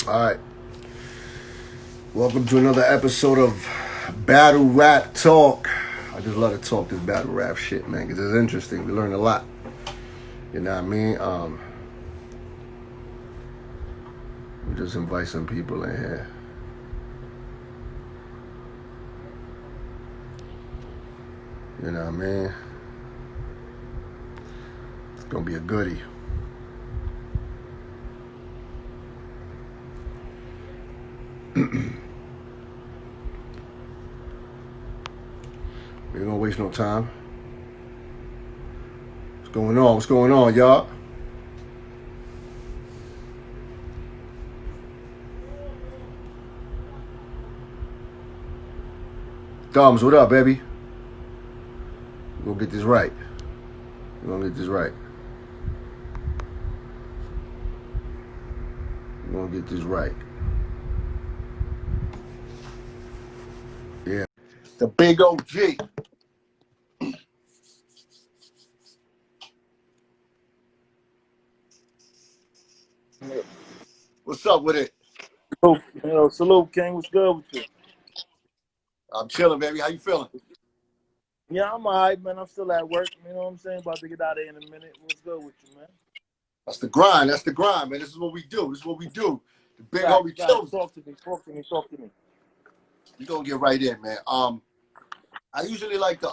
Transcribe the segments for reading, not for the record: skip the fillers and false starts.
All right. Welcome to another episode of Battle Rap Talk. I just love to talk this battle rap shit, man, because it's interesting. We learn a lot. You know what I mean? We just invite some people in here. You know what I mean? It's gonna be a goodie. We ain't gonna waste no time. What's going on? What's going on, y'all? Thumbs, what up, baby? We're gonna get this right. We're gonna get this right. We're gonna get this right. Yeah. The big OG. What's up with it? Salute, King. What's good with you? I'm chilling, baby. How you feeling? Yeah, I'm alright, man. I'm still at work. You know what I'm saying? About to get out of here in a minute. What's good with you, man? That's the grind. That's the grind, man. This is what we do. This is what we do. The big Facts, homie facts. kills. Talk to me. Talk to me. Talk to me. We gonna get right in, man. I usually like to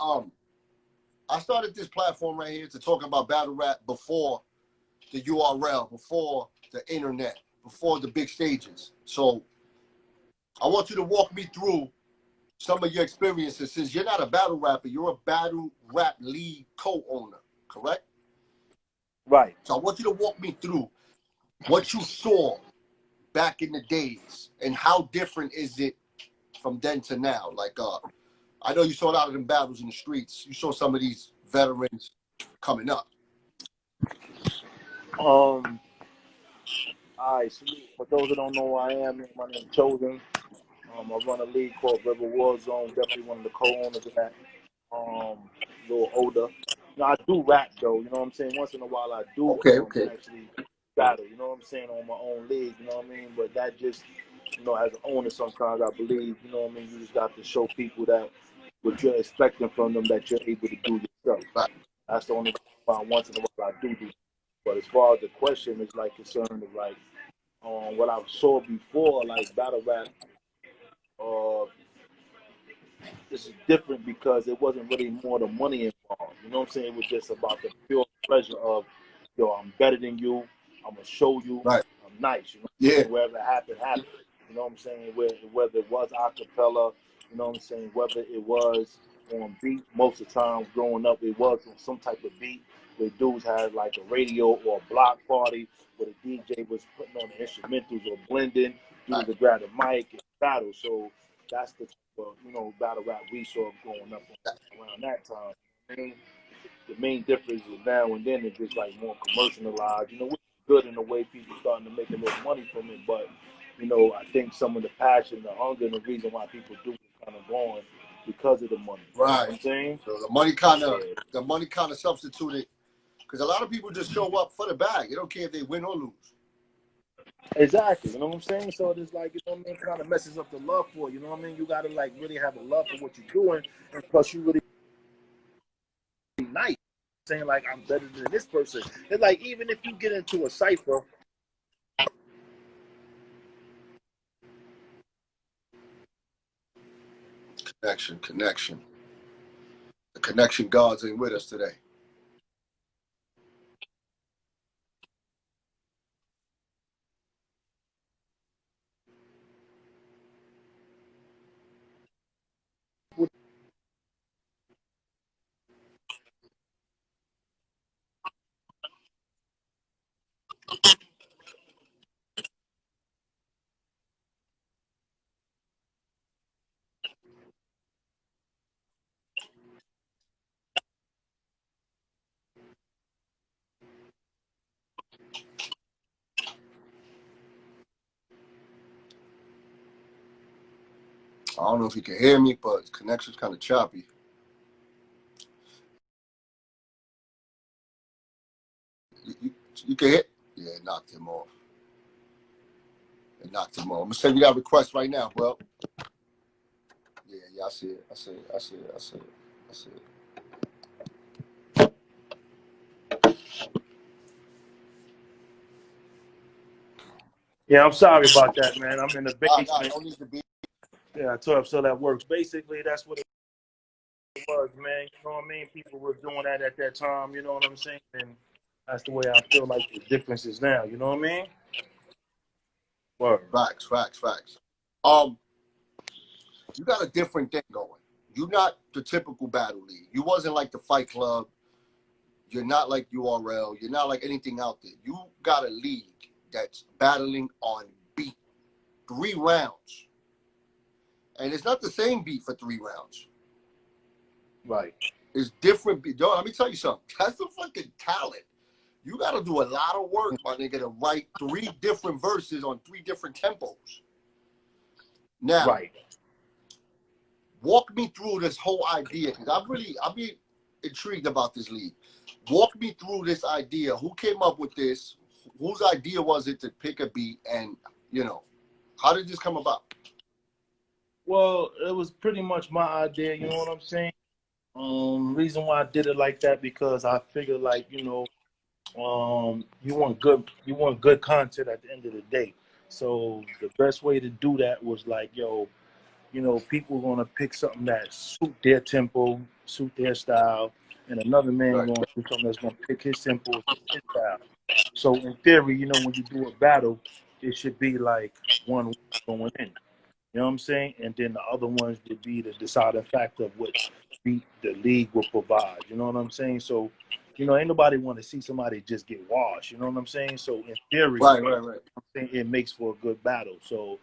I started this platform right here to talk about battle rap before the URL, before the internet, before the big stages. So I want you to walk me through some of your experiences. Since you're not a battle rapper, you're a battle rap league co-owner, correct? Right. So I want you to walk me through what you saw back in the days and how different is it from then to now. Like I know you saw a lot of them battles in the streets. You saw some of these veterans coming up. Alright, so for those that don't know who I am, my name is Chosen. I run a league called VERBAL WARZONE. Definitely one of the co-owners of that. A little older. I do rap though. You know what I'm saying? Once in a while, I do Okay, okay. actually battle. You know what I'm saying? On my own league. You know what I mean? But that just, as an owner, sometimes I believe. You know what I mean? You just got to show people that what you're expecting from them that you're able to do yourself. Right. That's the only thing once in a while I do. But as far as the question is like concerned of like what I saw before, like battle rap, uh, this is different because it wasn't really more the money involved. You know what I'm saying? It was just about the pure pleasure of, yo, I'm better than you. I'm gonna show you Right. I'm nice. You know what I'm Yeah. saying? Wherever it happened, happened. You know what I'm saying? Whether it was acapella, you know what I'm saying? Whether it was on beat, most of the time growing up, it was on some type of beat where dudes had like a radio or a block party where the DJ was putting on the instrumentals or blending. Dudes Right. would grab the mic and battle. So that's the battle rap we saw growing up around that time. I mean, the main difference is now and then it's just like more commercialized, which is good in a way people starting to make a little money from it. But, I think some of the passion, the hunger, and the reason why people do it is kind of gone because of the money. You know Right. what I'm saying? So the Yeah. money kind of substituted because a lot of people just show up for the bag. They don't care if they win or lose. Exactly. You know what I'm saying? So it's like, kind of messes up the love for it. You know what I mean? You got to like really have a love for what you're doing. And plus, you really nice saying like I'm better than this person. It's like even if you get into a cipher. Connection. The connection gods ain't with us today. I don't know if you can hear me, but connection's kind of choppy. You can hit? Yeah, it knocked him off. Knock tomorrow. I'm gonna say we got requests right now, bro. Yeah, I see it. I see it. I see it. I see it. I see it. Yeah, I'm sorry about that, man. I'm in the basement. Nah, don't need to be. Yeah, I told him so that works. Basically, that's what it was, man. You know what I mean? People were doing that at that time. You know what I'm saying? And that's the way I feel like the difference is now. You know what I mean? Word. Facts. You got a different thing going. You're not the typical battle league. You wasn't like the Fight Club. You're not like URL. You're not like anything out there. You got a league that's battling on beat. 3 rounds. And it's not the same beat for 3 rounds. Right. It's different beat. Yo, let me tell you something. That's a fucking talent. You got to do a lot of work, my nigga, to write 3 different verses on 3 different tempos. Now, right. Walk me through this whole idea, because I'll be intrigued about this league. Walk me through this idea. Who came up with this? Whose idea was it to pick a beat? And, you know, how did this come about? Well, it was pretty much my idea, you know what I'm saying? Reason why I did it like that, because I figured, like, you know, you want good content at the end of the day. So the best way to do that was like, yo, you know, people are gonna pick something that suit their tempo, suit their style, and another man Right. gonna do something that's gonna pick his tempo, his style. So in theory, you know, when you do a battle, it should be like one going in. You know what I'm saying? And then the other ones would be the deciding factor of what beat the league will provide. You know what I'm saying? So, you know, ain't nobody want to see somebody just get washed. You know what I'm saying? So in theory, Right. I'm saying it makes for a good battle. So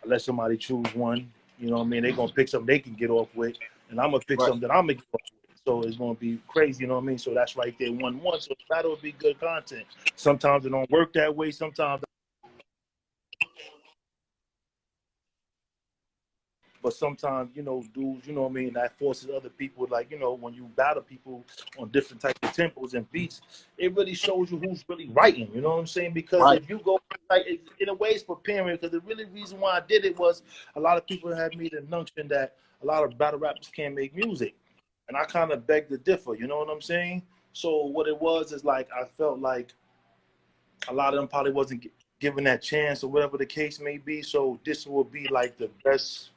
let somebody choose one. You know what I mean? They're gonna pick something they can get off with, and I'm gonna pick something that I'm gonna get off with. So it's gonna be crazy. You know what I mean? So that's right there, 1-1. So the battle would be good content. Sometimes it don't work that way. Sometimes. But sometimes, you know, dudes, you know what I mean, that forces other people, like, you know, when you battle people on different types of tempos and beats, it really shows you who's really writing, you know what I'm saying? Because Right. if you go, like, in a way it's preparing, because the really reason why I did it was a lot of people had made a notion that a lot of battle rappers can't make music. And I kind of beg to differ, you know what I'm saying? So what it was is, like, I felt like a lot of them probably wasn't given that chance or whatever the case may be. So this would be like the best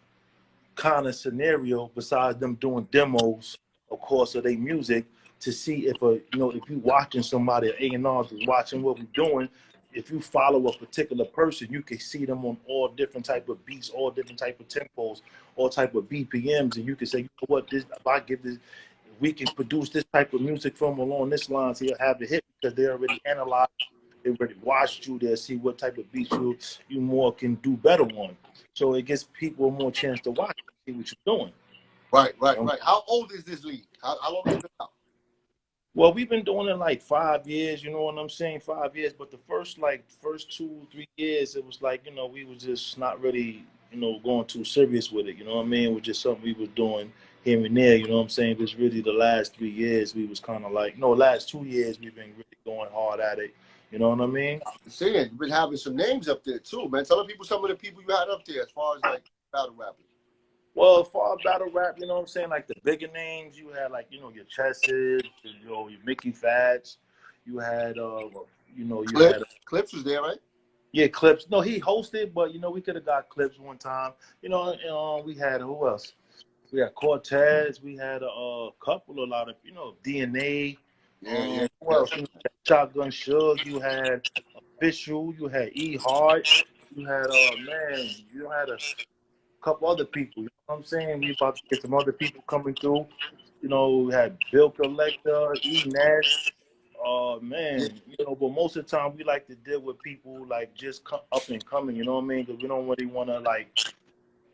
kind of scenario, besides them doing demos, of course, of their music, to see if if you watching somebody, A&Rs is watching what we're doing. If you follow a particular person, you can see them on all different type of beats, all different type of tempos, all type of BPMs, and you can say, you know what, this, if I give this, we can produce this type of music from along this line, so you'll have the hit, because they already analyzed, they already watched you, they'll see what type of beats you more can do better on. So it gives people more chance to watch and see what you're doing. Right. How old is this league? How long has it been out? Well, we've been doing it like 5 years, you know what I'm saying? 5 years. But the first 2, 3 years, it was like, you know, we was just not really, you know, going too serious with it. You know what I mean? It was just something we were doing here and there, you know what I'm saying? It's really the last 3 years we was kind of like, no, last 2 years we've been really going hard at it. You know what I mean? Seeing you've been having some names up there too, man. Tell the people some of the people you had up there as far as like battle rappers. Well, as far as battle rap, you know what I'm saying? Like the bigger names, you had, like, you know, your Chesses, you know, your Mickey Fats. You had, you know, you Clips. had. Clips was there, right? Yeah, Clips. No, he hosted, but, you know, we could have got Clips one time. You know, we had, who else? We had Cortez. We had a couple, a lot of, you know, DNA. Yeah. Who else? You had Shotgun Suge. You had Official. You had E Hart. You had, man, you had a couple other people. You know what I'm saying? We about to get some other people coming through. You know, we had Bill Collector, E Nash. Yeah. Man, you know, but most of the time we like to deal with people like just up and coming. You know what I mean? Because we don't really want to like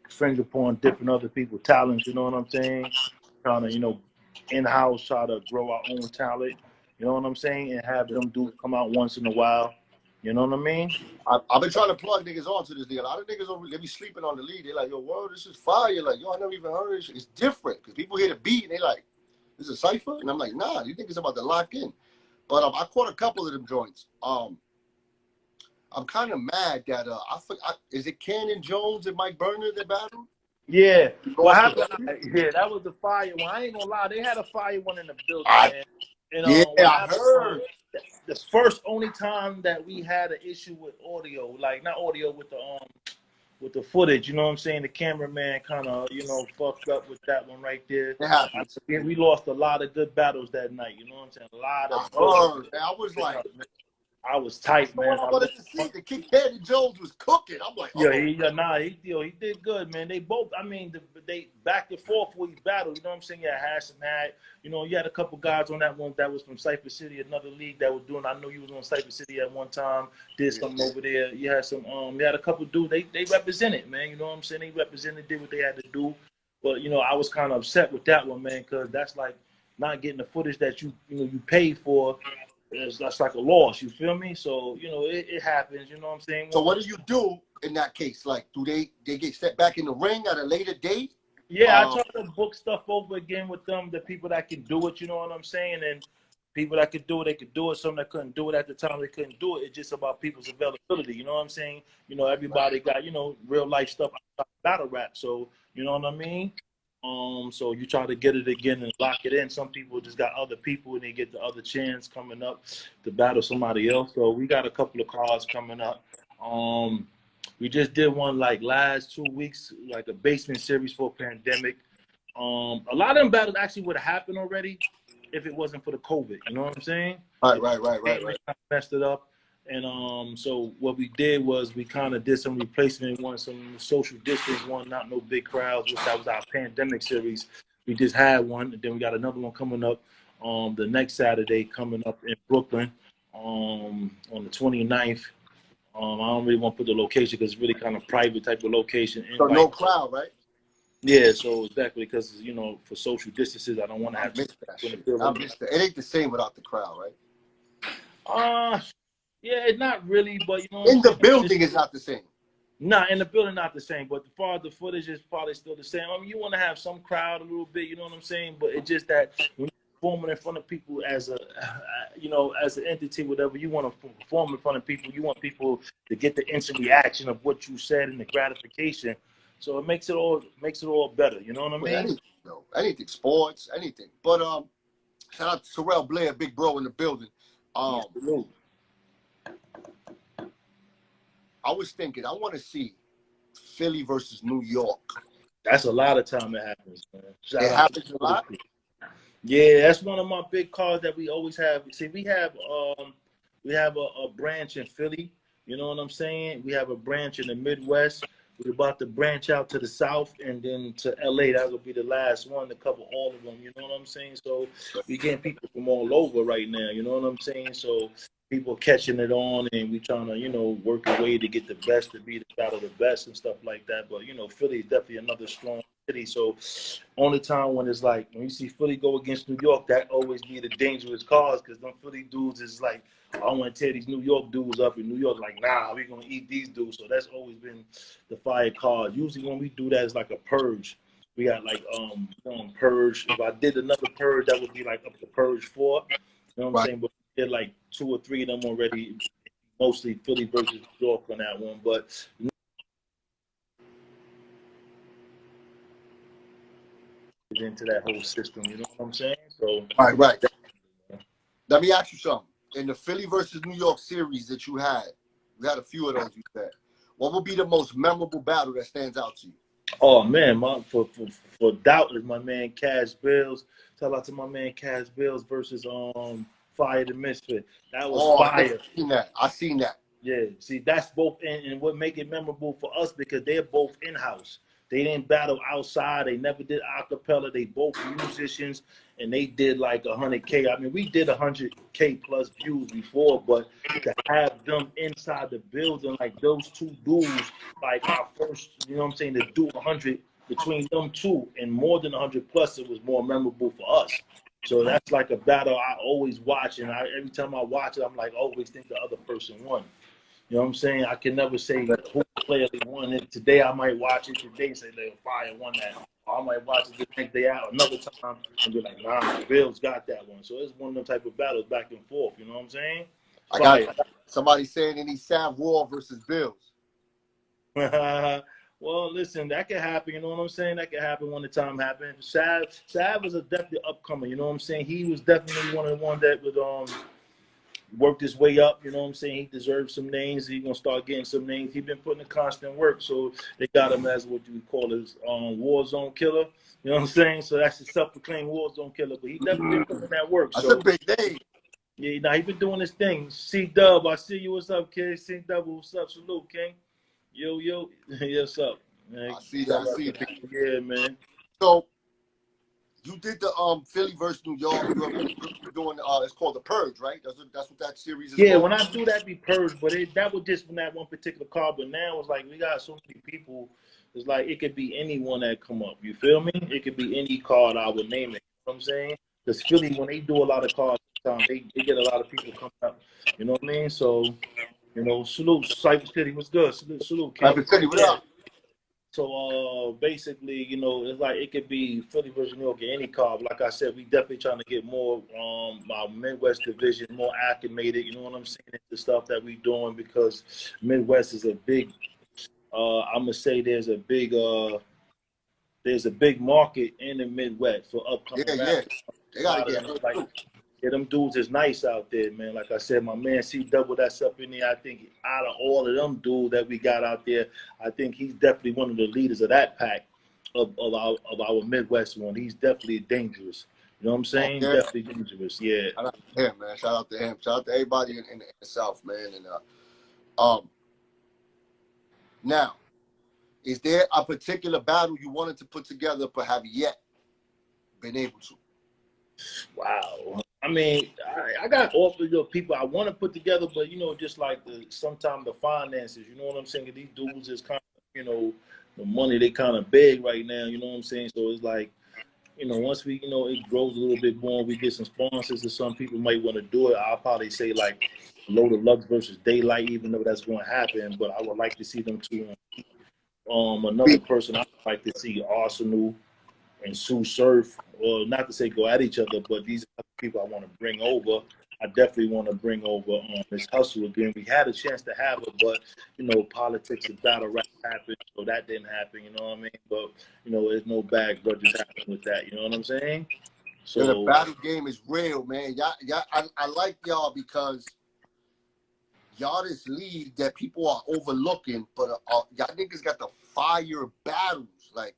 finger upon different other people's talents. You know what I'm saying? Trying to, you know, in-house try to grow our own talent. You know what I'm saying? And have them dudes come out once in a while. You know what I mean? I've been trying to plug niggas onto this deal. A lot of niggas they be sleeping on the lead. They like, yo, whoa, this is fire. Like, yo, I never even heard this. It's different because people hear the beat and they like, this is a cipher, and I'm like, nah, you think it's about to lock in? But I caught a couple of them joints. I'm kind of mad that is it Cannon Jones and Mike Burner that battled? Yeah. What Lost happened? Yeah, that was the fire one. I ain't gonna lie, they had a fire one in the building, I, man. And yeah, what I happened? heard. The first only time that we had an issue with audio, like not audio with the footage, you know what I'm saying? The cameraman kind of, you know, fucked up with that one right there. It happens. We lost a lot of good battles that night, you know what I'm saying? A lot I of heard. good. Man, I was like, man, I was tight, the one man. I wanted to see. The Kid Cannon Jones was cooking. I'm like, oh. He did good, man. They both, I mean, they back and forth with each battle. You know what I'm saying? Yeah, Hassan had, you know, you had a couple guys on that one that was from Cypress City, another league that was doing. I know you was on Cypress City at one time. Did something over there. You had some, you had a couple dudes. They represented, man. You know what I'm saying? They represented, did what they had to do. But you know, I was kind of upset with that one, man, because that's like not getting the footage that you paid for. That's like a loss, you feel me? So, you know, it happens, you know what I'm saying? So what do you do in that case? Like, do they get set back in the ring at a later date? Yeah, I try to book stuff over again with them, the people that can do it, you know what I'm saying? And people that could do it, they could do it. Some that couldn't do it at the time, they couldn't do it. It's just about people's availability, you know what I'm saying? You know, everybody got, you know, real life stuff, battle rap. So, you know what I mean? So you try to get it again and lock it in. Some people just got other people and they get the other chance coming up to battle somebody else. So we got a couple of cards coming up. We just did one like last 2 weeks, like a basement series for pandemic. A lot of them battles actually would have happened already if it wasn't for the COVID. You know what I'm saying? Right. Messed it up. And so what we did was we kind of did some replacement one, some social distance one, not no big crowds, which that was our pandemic series. We just had one, and then we got another one coming up the next Saturday coming up in Brooklyn on the 29th. I don't really want to put the location because it's really kind of private type of location. So no crowd, right? Yeah, so exactly because, you know, for social distances, I don't want to have that shit. It ain't the same without the crowd, right? Yeah, it's not really, but you know, in the building it's not the same. Nah, in the building not the same, but the footage is probably still the same. I mean, you want to have some crowd a little bit, you know what I'm saying? But it's just that when you're performing in front of people as a, you know, as an entity, whatever, you want to perform in front of people. You want people to get the instant reaction of what you said and the gratification. So it makes it all better. You know what I mean? Anything, sports, anything. But shout out to Terrell Blair, big bro in the building. I was thinking, I want to see Philly versus New York. That's a lot of time it happens, man. It happens a lot? Yeah, that's one of my big cards that we always have. See, we have a branch in Philly, you know what I'm saying? We have a branch in the Midwest. We're about to branch out to the South and then to LA. That will be the last one to cover all of them, you know what I'm saying? So we getting people from all over right now, you know what I'm saying? So people catching it on, and we trying to, you know, work a way to get the best to be the battle of the best and stuff like that. But, you know, Philly is definitely another strong city. So only time when it's like, when you see Philly go against New York, that always be the dangerous cause, because them Philly dudes is like, I want to tear these New York dudes up. In New York, like, nah, we're going to eat these dudes. So that's always been the fire card. Usually when we do that, it's like a purge. We got like purge. If I did another purge, that would be like up to purge 4. You know what I'm saying? But we did like 2 or 3 of them already, mostly Philly versus New York on that one. But into that whole system, you know what I'm saying? So right. Let me ask you something. In the Philly versus New York series that you had a few of those you said. What would be the most memorable battle that stands out to you? Oh man, for doubtless, my man Cash Bills. Shout out to my man Cash Bills versus Fire the Misfit. That was fire. I seen that. Yeah, see, that's both in, and what make it memorable for us, because they're both in-house. They didn't battle outside. They never did acapella. They both musicians, and they did like 100K. I mean, we did 100K plus views before, but to have them inside the building, like those two dudes, like our first, you know what I'm saying, to do 100 between them two and more than 100 plus, it was more memorable for us. So that's like a battle I always watch, and every time I watch it, I'm like, always think the other person won. You know what I'm saying? I can never say who player they won it. Today I might watch it. Today say they Fire won that. Or I might watch it the next day out another time and be like, nah, Bills got that one. So it's one of them type of battles back and forth. You know what I'm saying? I got somebody saying they need Sav Raw versus Bills. Well, listen, that could happen. You know what I'm saying? That could happen when the time happens. Sav was a definitely upcomer. You know what I'm saying? He was definitely one of the ones that would worked his way up. You know what I'm saying? He deserves some names. He's gonna start getting some names. He's been putting in constant work, so they got him as what you call his Warzone killer. You know what I'm saying? So that's a self-proclaimed Warzone killer. But he definitely been putting in that work. That's so a big name. Yeah, now he been doing his thing. C-Dub, I see you. What's up, kid? C-Dub, what's up? Salute, King. Yo, what's up? Man, I see that. I see it. Yeah, man. So you did the Philly versus New York. You're doing it's called The Purge, right? That's what that series is called. Yeah, when I do that, be Purge, but that was just from that one particular card. But now it's like we got so many people. It's like it could be anyone that come up. You feel me? It could be any card I would name it. You know what I'm saying? Because Philly, when they do a lot of cards, they get a lot of people coming up. You know what I mean? So, salute Cypher City. What's good? Salute, King. Cypher City, what up? So basically, it's like it could be Philly versus New York, any card. Like I said, we definitely trying to get more our Midwest division more acclimated. You know what I'm saying? The stuff that we doing because Midwest is a big. I'm gonna say there's a big market in the Midwest for upcoming. Yeah. They gotta get yeah, them dudes is nice out there, man. Like I said, my man C-Double that's up in there. I think out of all of them dudes that we got out there, I think he's definitely one of the leaders of that pack of our Midwest one. He's definitely dangerous. You know what I'm saying? Okay. Definitely dangerous. Yeah. Shout out to him, man. Shout out to him. Shout out to everybody in the South, man. And now, is there a particular battle you wanted to put together but have yet been able to? Wow. I mean, I got awfully good people I want to put together, but just like sometimes the finances, you know what I'm saying? These dudes is kind of, the money they kind of big right now, you know what I'm saying? So it's like, once we, it grows a little bit more, we get some sponsors, and some people might want to do it. I'll probably say like Load of Lux versus Daylight, even though that's going to happen. But I would like to see them two. Another person I'd like to see Arsenal and Sue Surf, or not to say go at each other, but these are the people I want to bring over. I definitely want to bring over this Hustle again. We had a chance to have it, but politics and battle rap happened, so that didn't happen. You know what I mean? But there's no bad grudges happening with that. You know what I'm saying? So the battle game is real, man. Y'all, I like y'all because y'all this league that people are overlooking, but y'all niggas got the fire battles, like.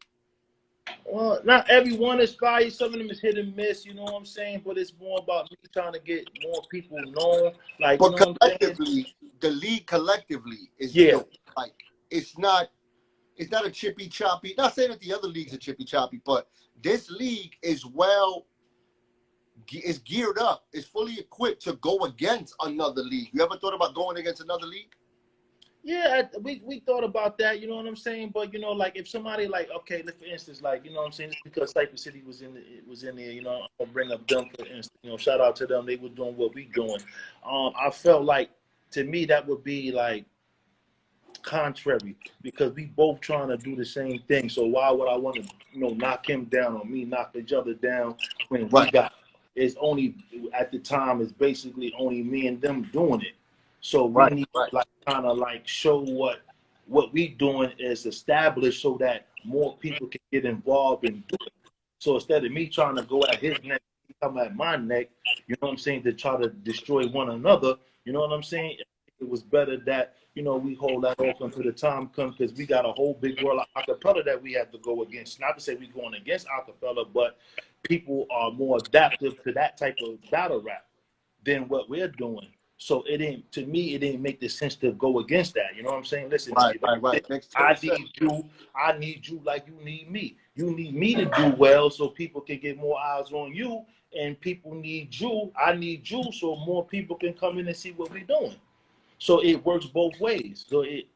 Well, not everyone is fire. Some of them is hit and miss, you know what I'm saying? But it's more about me trying to get more people known. Like, but collectively, the league collectively is dope. Like, it's not a chippy choppy. Not saying that the other leagues are chippy choppy, but this league is geared up. It's fully equipped to go against another league. You ever thought about going against another league? Yeah, we thought about that, you know what I'm saying? But like if somebody like, okay, for instance, like, you know what I'm saying, just because Cypher City was in there, I'll bring up them for instance, shout out to them. They were doing what we doing. I felt like to me that would be like contrary because we both trying to do the same thing. So why would I want to knock him down or me knock each other down when we got it's only at the time it's basically only me and them doing it. So we need to like kind of like show what we doing is established so that more people can get involved and do it. So instead of me trying to go at his neck, he come at my neck, you know what I'm saying, to try to destroy one another, you know what I'm saying? It was better that, we hold that off until the time comes because we got a whole big world of acapella that we have to go against. Not to say we're going against acapella, but people are more adaptive to that type of battle rap than what we're doing. So it didn't make the sense to go against that. You know what I'm saying? Listen, right. I need you like you need me. You need me to do well so people can get more eyes on you, and people need you. I need you so more people can come in and see what we're doing. So it works both ways. So it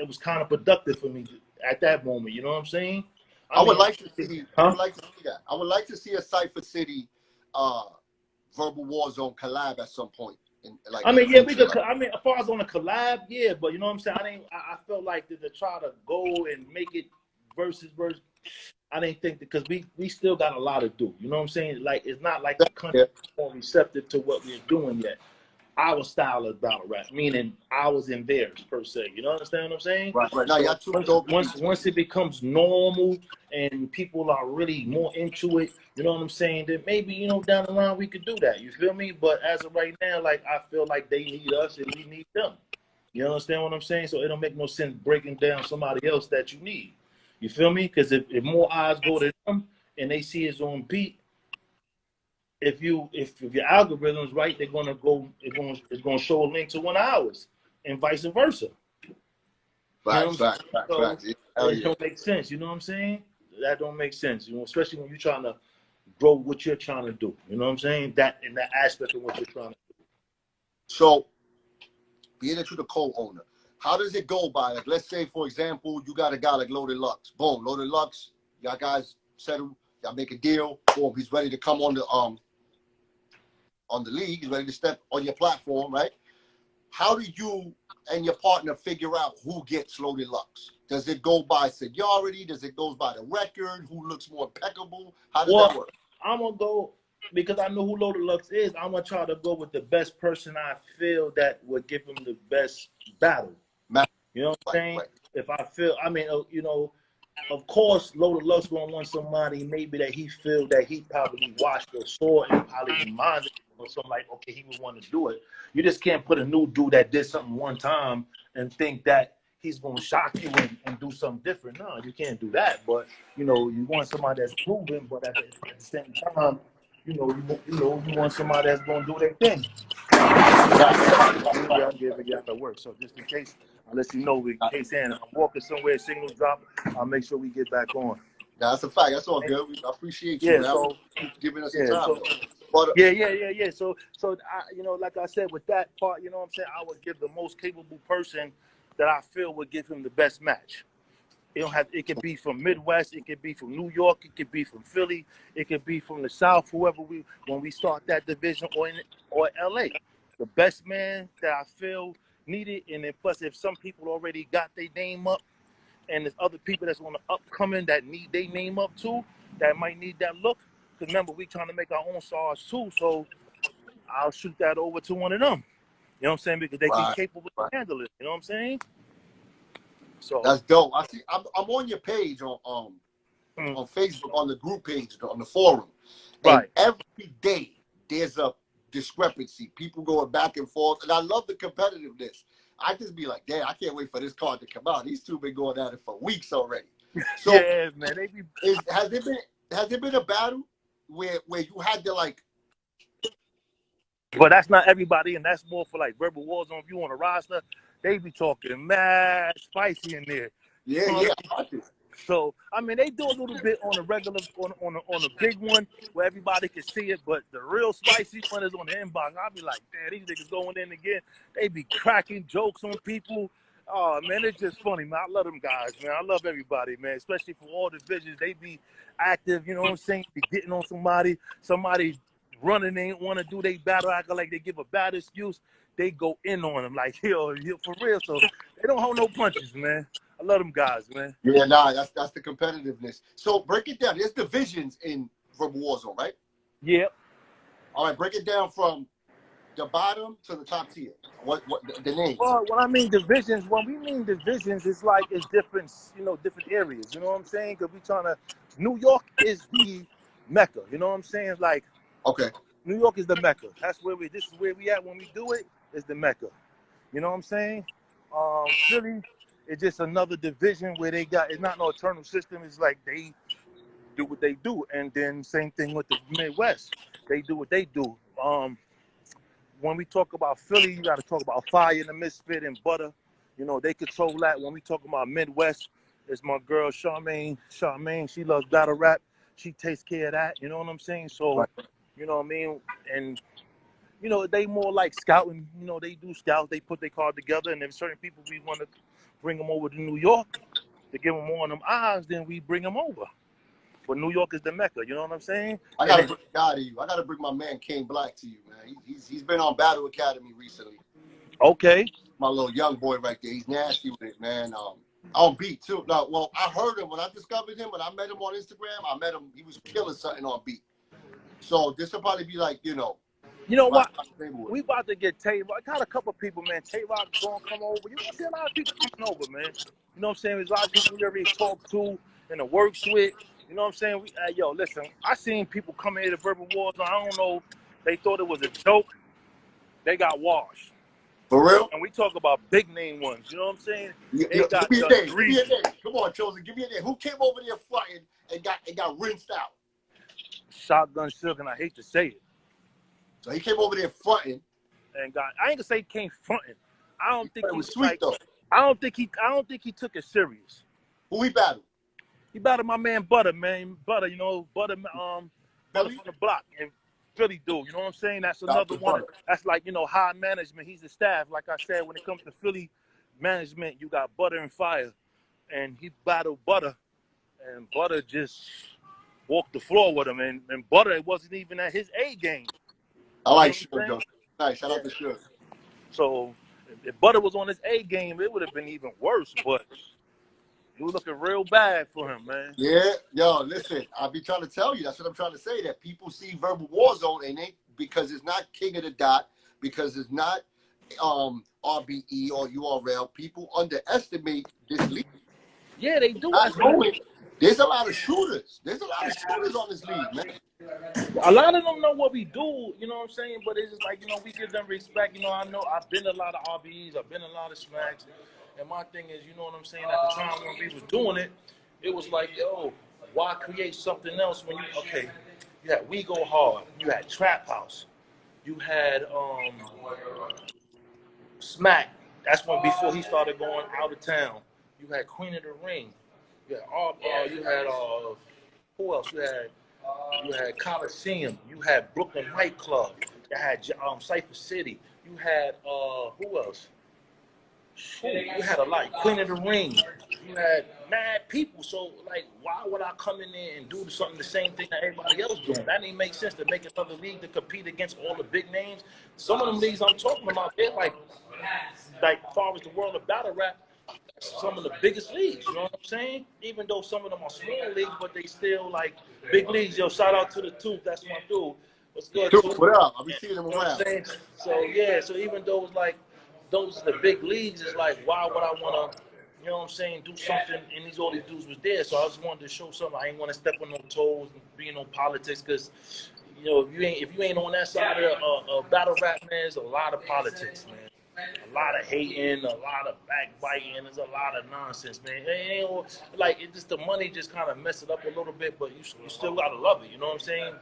was kind of productive for me at that moment. You know what I'm saying? I would like to see that. I would like to see a Cypher City Verbal Warzone collab at some point. We could. I mean, as far as on a collab, yeah, but you know what I'm saying. I felt like to try to go and make it versus. I didn't think because we still got a lot to do. You know what I'm saying? Like it's not like the country is more receptive to what we're doing yet. our style of battle rap, meaning ours and theirs per se. You know, understand what I'm saying? Right. Now, So y'all two dope. once it becomes normal and people are really more into it, you know what I'm saying? Then maybe, you know, down the line we could do that. You feel me? But as of right now, like, I feel like they need us and we need them. You understand what I'm saying? So it don't make no sense breaking down somebody else that you need. You feel me? Because if more eyes go to them and they see it's on beat, if your algorithm's right, they're gonna go. It's gonna show a link to one of ours, and vice versa. You know what I'm saying? So it don't make sense. You know what I'm saying? That don't make sense. You know, especially when you're trying to grow what you're trying to do. You know what I'm saying? That in that aspect of what you're trying to do. So, being that you're the co-owner, how does it go by? Like, let's say, for example, you got a guy like Loaded Lux. Boom, Loaded Lux. Y'all guys settle. Y'all make a deal. Boom, he's ready to come on the league. He's ready to step on your platform, right? How do you and your partner figure out who gets Loaded Lux? Does it go by seniority? Does it go by the record? Who looks more impeccable? How does that work? I'm gonna go because I know who Loaded Lux is. I'm gonna try to go with the best person I feel that would give him the best battle. You know what I'm saying? Right. If I feel, I mean, you know, of course, Loaded Lux gonna want somebody maybe that he feel that he probably watched or saw and probably reminded him or something like, okay, he would want to do it. You just can't put a new dude that did something one time and think that he's gonna shock you and do something different. No, you can't do that. But you know, you want somebody that's proven, but at the same time, you want somebody that's gonna do their thing. I'll give it after work. So just in case, I'll let you know. In case I'm walking somewhere, signal drop, I'll make sure we get back on. That's a fact. That's all good. I appreciate you. Yeah, so giving us some time. So, but, yeah. So you know, like I said, with that part, you know what I'm saying, I would give the most capable person that I feel would give him the best match. It could be from Midwest, it could be from New York, it could be from Philly, it could be from the South, whoever when we start that division, or LA. The best man that I feel needed, and then plus if some people already got their name up, and there's other people that's on the upcoming that need their name up too, that might need that look. Because remember, we trying to make our own stars too, so I'll shoot that over to one of them. You know what I'm saying? Because they be capable to handle it. You know what I'm saying? So that's dope. I see. I'm on your page on Facebook, on the group page, on the forum. And every day there's a discrepancy. People going back and forth, and I love the competitiveness. I just be like, damn, I can't wait for this card to come out. These two been going at it for weeks already. So yeah, man, they be. Has there been a battle where you had to like? But that's not everybody, and that's more for like Verbal Warzone. If you on a roster, they be talking mad spicy in there. Yeah. So I mean, they do a little bit on a regular, on a big one where everybody can see it, but the real spicy one is on the inbox. I'll be like, damn, these niggas going in again. They be cracking jokes on people. Oh man, it's just funny, man. I love them guys, man. I love everybody, man. Especially for all divisions, they be active. You know what I'm saying? Be getting on somebody running, they want to do their battle, act like they give a bad excuse. They go in on them like, yo, for real. So they don't hold no punches, man. I love them guys, man. Yeah, nah, that's the competitiveness. So break it down. There's divisions in Verbal Warzone, right? Yep. All right, break it down from the bottom to the top tier. What the names? Well, when I mean divisions, when we mean divisions, it's like it's different, different areas. You know what I'm saying? Because we trying to. New York is the Mecca. You know what I'm saying? Like, okay, New York is the Mecca. That's where this is where we at when we do it. Is the Mecca. You know what I'm saying? Philly. It's just another division where they got, it's not no eternal system. It's like they do what they do. And then same thing with the Midwest. They do what they do. When we talk about Philly, you got to talk about Fire and the Misfit and Butter. You know, they control that. When we talk about Midwest, it's my girl, Charmaine. She loves battle rap. She takes care of that. You know what I'm saying? So, you know what I mean? And, they more like scouting. They do scouts. They put their card together. And if certain people we want to bring them over to New York to give them more on them eyes, then we bring them over. But New York is the Mecca, you know what I'm saying? I gotta bring God to you. I gotta bring my man Kane Black to you, man. He's been on Battle Academy recently. Okay. My little young boy right there. He's nasty with it, man. On beat too. No, well, I heard him when I discovered him. When I met him on Instagram, I met him. He was killing something on beat. So this will probably be like, You know what? Rock table with We me. about to get Tay-Rock. I got a couple of people, man. Tay-Rock gonna come over. You're gonna see a lot of people coming over, man. You know what I'm saying? There's a lot of people we already talked to and the works with. You know what I'm saying? Yo, listen, I seen people come here to Verbal Warzone. I don't know. They thought it was a joke. They got washed. For real? And we talk about big name ones. You know what I'm saying? They Give got me a the name. Give me a greasy. name. Come on, Chosen. Give me a name. Who came over there fronting and got rinsed out? Shotgun Suge, and I hate to say it. So he came over there fronting. And got, I ain't gonna say he came fronting. I don't think It he was was sweet like. though. I don't think he took it serious. Who he battled? He battled my man Butter, man. Butter, you know, Butter Butter Philly? from the block and Philly dude. You know what I'm saying? That's Shout out another to one. Butter. That's like, you know, high management. He's the staff. Like I said, when it comes to Philly management, you got Butter and Fire. And he battled Butter. And Butter just walked the floor with him. And Butter, it wasn't even at his A game. I like You Suge know though. Nice. Shout out to Suge. So if Butter was on his A game, it would have been even worse. But he was looking real bad for him, man. Yeah, yo, listen, I'll be trying to tell you. That's what I'm trying to say. That people see Verbal Warzone and they because it's not King of the Dot, because it's not RBE or URL. People underestimate this league. Yeah, they do. Not knowing there's a lot of shooters. There's a lot of shooters on this league, man. A lot of them know what we do, you know what I'm saying? But it's just like, you know, we give them respect. You know I've been to a lot of RBEs, I've been to a lot of smacks. And my thing is, you know what I'm saying, at the time when we was doing it, it was like, yo, why create something else when you had We Go Hard, you had Trap House, you had Smack. That's when before he started going out of town. You had Queen of the Ring. You had who else? You had Coliseum. You had Brooklyn Nightclub. You had Cypher City. You had who else? Shoot, you had a lot. Queen of the Ring. You had mad people. So like, why would I come in there and do something the same thing that everybody else doing? That didn't make sense to make another league to compete against all the big names. Some of them leagues I'm talking about, they're like far as the world of battle rap, some of the biggest leagues, you know what I'm saying? Even though some of them are small leagues, but they still like big leagues. Yo, shout out to the Tooth, that's my dude. What's good, Dude, Tooth? what up? I'll be seeing them You know what around. I'm saying? So yeah, so even though it's like those are the big leagues, it's like why would I wanna, you know what I'm saying, do something and all these dudes was there. So I just wanted to show something. I ain't wanna step on no toes and be in no politics because you know, if you ain't on that side of battle rap, man, there's a lot of politics, man. A lot of hating, a lot of backbiting, there's a lot of nonsense, man. It ain't, like it just the money just kind of mess it up a little bit, but you still gotta love it. You know what I'm saying?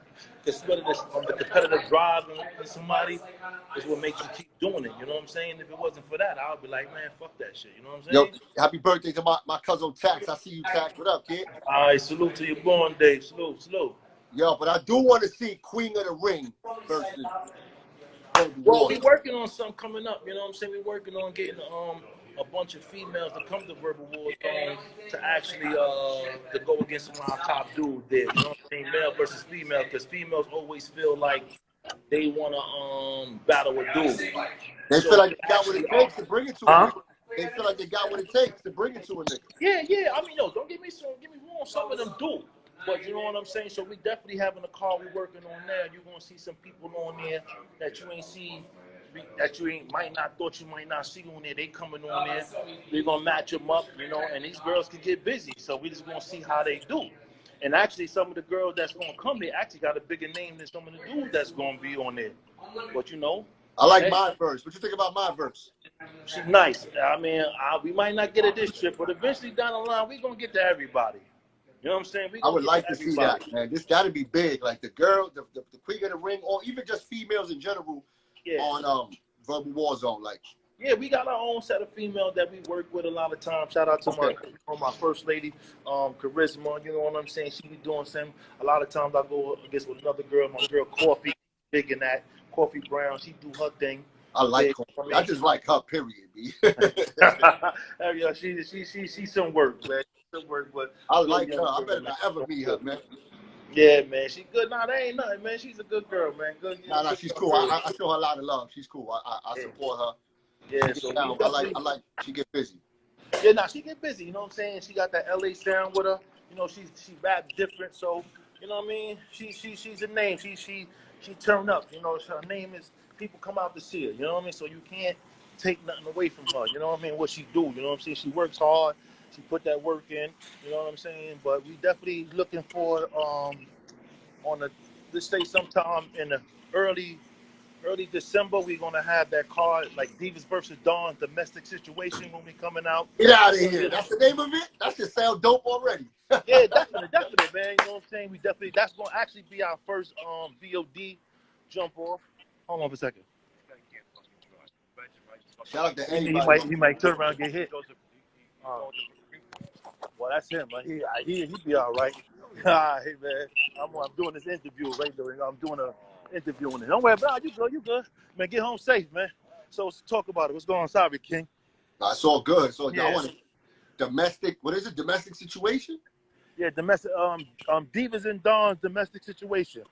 Because whether this the competitive drive in somebody is what makes you keep doing it. You know what I'm saying? If it wasn't for that, I'd be like, man, fuck that shit. You know what I'm Yo, saying? happy birthday to my cousin Tax. I see you, Tax. What up, kid? All right, salute to your born day. Salute, salute. Yo, but I do want to see Queen of the Ring versus Verbal Well, we Warzone. working on something coming up. You know what I'm saying? We're working on getting a bunch of females to come to Verbal Warzone to actually to go against some of our top dudes there. You know what I'm saying? Male versus female, because females always feel like they want to battle a dude. They So feel like we they got what actually it takes to bring it to a huh? nigga. They feel like they got what it takes to bring it to a nigga. Yeah, yeah. I mean, yo, don't get me wrong. Some of them do. But you know what I'm saying? So we definitely having a call we're working on there. You're gonna see some people on there that you ain't see, that you ain't might not see on there. They coming on there. We're gonna match them up, you know. And these girls can get busy, so we just gonna see how they do. And actually, some of the girls that's gonna come, they actually got a bigger name than some of the dudes that's gonna be on there. But you know, I like hey, my verse. What you think about my verse? she's nice. I mean, we might not get it this trip, but eventually down the line, we're gonna get to everybody. You know what I'm saying? We're I gonna would get to like to see everybody. that, man. This got to be big. Like the girl, the Queen of the Ring, or even just females in general Yeah. on Verbal Warzone. Like, Yeah, we got our own set of females that we work with a lot of times. Shout out to my first lady, Charisma. You know what I'm saying? She be doing some. A lot of times I go against with another girl. My girl Coffee, big in that. Coffee Brown. She do her thing. I like her. I mean, I just like her. Period. B. yeah, she's some work, man. She's some work, but I like her. I better not ever meet her, man. Yeah, man, she good. Nah, that ain't nothing, man. She's a good girl, man. Good. Nah, Good she's girl. cool. I show her a lot of love. She's cool. I Yeah. support her. Yeah, so I like. She get busy. Yeah, nah, she get busy. You know what I'm saying? She got that LA sound with her. You know, she raps different. So you know what I mean? She's a name. She she turned up. You know, her name is, people come out to see her. You know what I mean? So you can't take nothing away from her. You know what I mean? What she do. You know what I'm saying? She works hard. She put that work in. You know what I'm saying? But we definitely looking for on the, let's say sometime in the early December, we're gonna have that card like Divas versus Dawn domestic situation when we coming out. Get out of here. That's the name of it? That should sound dope already. Yeah, definitely, man. You know what I'm saying? We definitely, that's gonna actually be our first VOD jump off. Hold on for a second. Shout out to anybody. He might turn around and get hit. Well, that's him, man. He be all right. Hey, man. I'm doing this interview right there. I'm doing an interview on it. Don't worry about it. You good. Man, get home safe, man. So let's talk about it. What's going on? Sorry, King. It's all good. So Yeah. I want domestic, what is it? Domestic situation? Yeah, domestic, Divas and Dawn's domestic situation.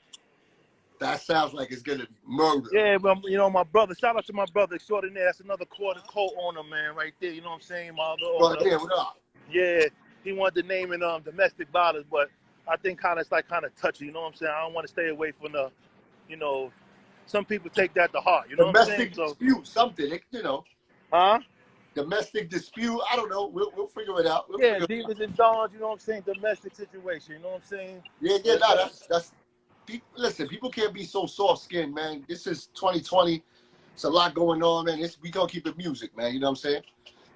That sounds like it's gonna be murder. Yeah, but you know, my brother, shout out to my brother extraordinaire. That's another co-owner, man, right there. You know what I'm saying? My other owner. Brother, what up? Yeah, he wanted to name in domestic violence, but I think it's like kind of touchy. You know what I'm saying? I don't want to stay away from the, you know, some people take that to heart. You know what I'm saying? Domestic dispute, something, you know. Huh? Domestic dispute, I don't know. We'll figure it out. Divas and Dons, you know what I'm saying? Domestic situation, you know what I'm saying? Yeah, that's listen, people can't be so soft-skinned, man. This is 2020. It's a lot going on, man. We gonna keep it music, man. You know what I'm saying?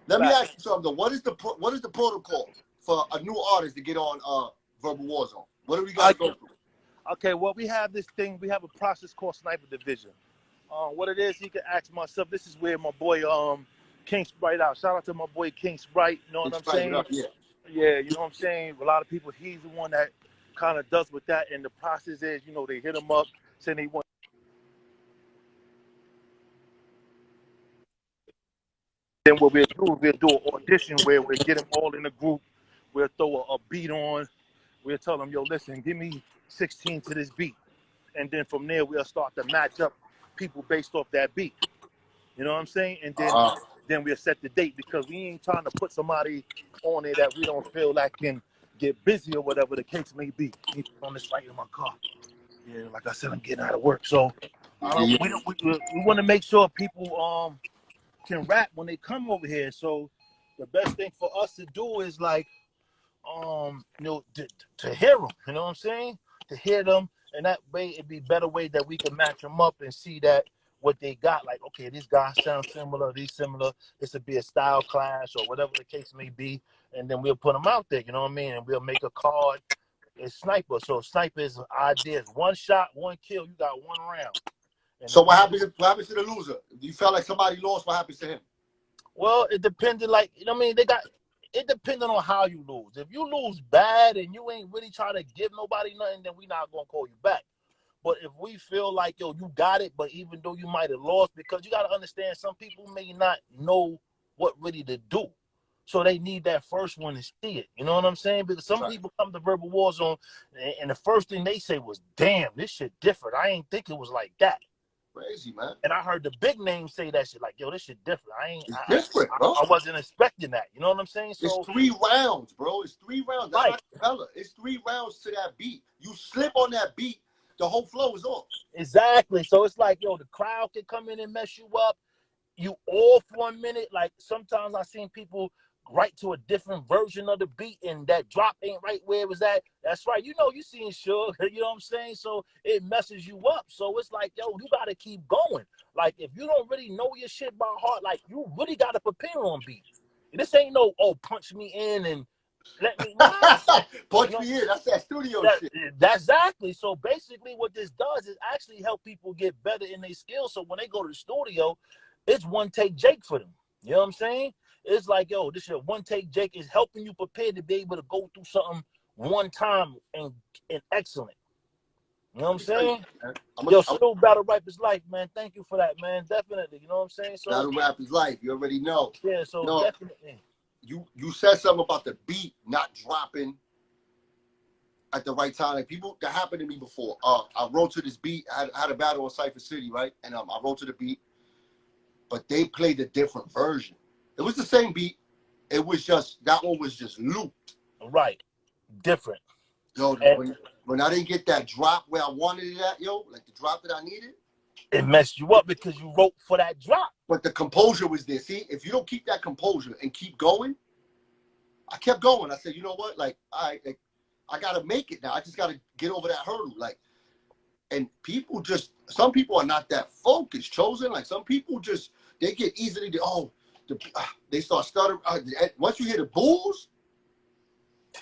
Let me ask you something. What is the protocol for a new artist to get on Verbal Warzone? What do we got to go through? Okay, well, we have this thing. We have a process called Sniper Division. What it is, he can ask myself. This is where my boy King Sprite out. Shout out to my boy King Sprite. You know what I'm saying? Yeah, you know what I'm saying? A lot of people, he's the one that kind of does with that. And the process is, you know, they hit him up, saying they want. Then what we'll do an audition where we'll get them all in a group. We'll throw a beat on. We'll tell them, yo, listen, give me 16 to this beat. And then from there, we'll start to match up people based off that beat. You know what I'm saying? And then we'll set the date, because we ain't trying to put somebody on there that we don't feel like can get busy or whatever the case may be. He's on this fight in my car. Yeah, like I said, I'm getting out of work. So we want to make sure people can rap when they come over here. So the best thing for us to do is like, you know, to hear them. You know what I'm saying? To hear them, and that way it'd be a better way that we can match them up and see that what they got. Like, okay, these guys sound similar, these similar. This would be a style clash or whatever the case may be, and then we'll put them out there. You know what I mean? And we'll make a card. It's sniper. So sniper's idea is one shot, one kill. You got one round. And so what happens to the loser? You felt like somebody lost. What happens to him? Well, it depended. Like, you know what I mean? It depending on how you lose. If you lose bad and you ain't really trying to give nobody nothing, then we not gonna call you back. But if we feel like, yo, you got it, but even though you might have lost, because you got to understand, some people may not know what really to do. So they need that first one to see it. You know what I'm saying? Because some people come to Verbal Warzone, and the first thing they say was, damn, this shit different. I ain't think it was like that. Crazy, man. And I heard the big names say that shit, like, yo, this shit different. It's different, bro. I wasn't expecting that. You know what I'm saying? So it's 3 rounds, bro. It's 3 rounds. That's right. Like it's 3 rounds to that beat. You slip on that beat, the whole flow is off. Exactly. So it's like, yo, the crowd can come in and mess you up. You off 1 minute. Like, sometimes I've seen people write to a different version of the beat, and that drop ain't right where it was at. That's right. You know, you seen Suge, you know what I'm saying? So it messes you up. So it's like, yo, you got to keep going. Like, if you don't really know your shit by heart, like, you really got to prepare on beats. This ain't no, oh, punch me in and let me punch me in. That's that studio shit. That's exactly. So basically what this does is actually help people get better in their skills. So when they go to the studio, it's one take Jake for them. You know what I'm saying? It's like, yo, this shit, one take Jake is helping you prepare to be able to go through something one time and excellent. You know what I'm saying? Yo, still battle rap is life, man. Thank you for that, man. Definitely. You know what I'm saying? So battle rap is life. You already know. Yeah, so definitely. You said something about the beat not dropping at the right time. Like, people, that happened to me before. I wrote to this beat. I had a battle in Cypher City, right? And I wrote to the beat, but they played a different version. It was the same beat. It was just, that one was just looped. Right. Different. Yo, And when I didn't get that drop where I wanted it at, yo, like the drop that I needed, it messed you up because you wrote for that drop. but the composure was there. See, if you don't keep that composure and keep going, I kept going. I said, you know what? Like, I got to make it now. I just got to get over that hurdle. Like, and people just, some people are not that focused, chosen. Like, some people just, they get easily, they start stuttering. Once you hear the bulls,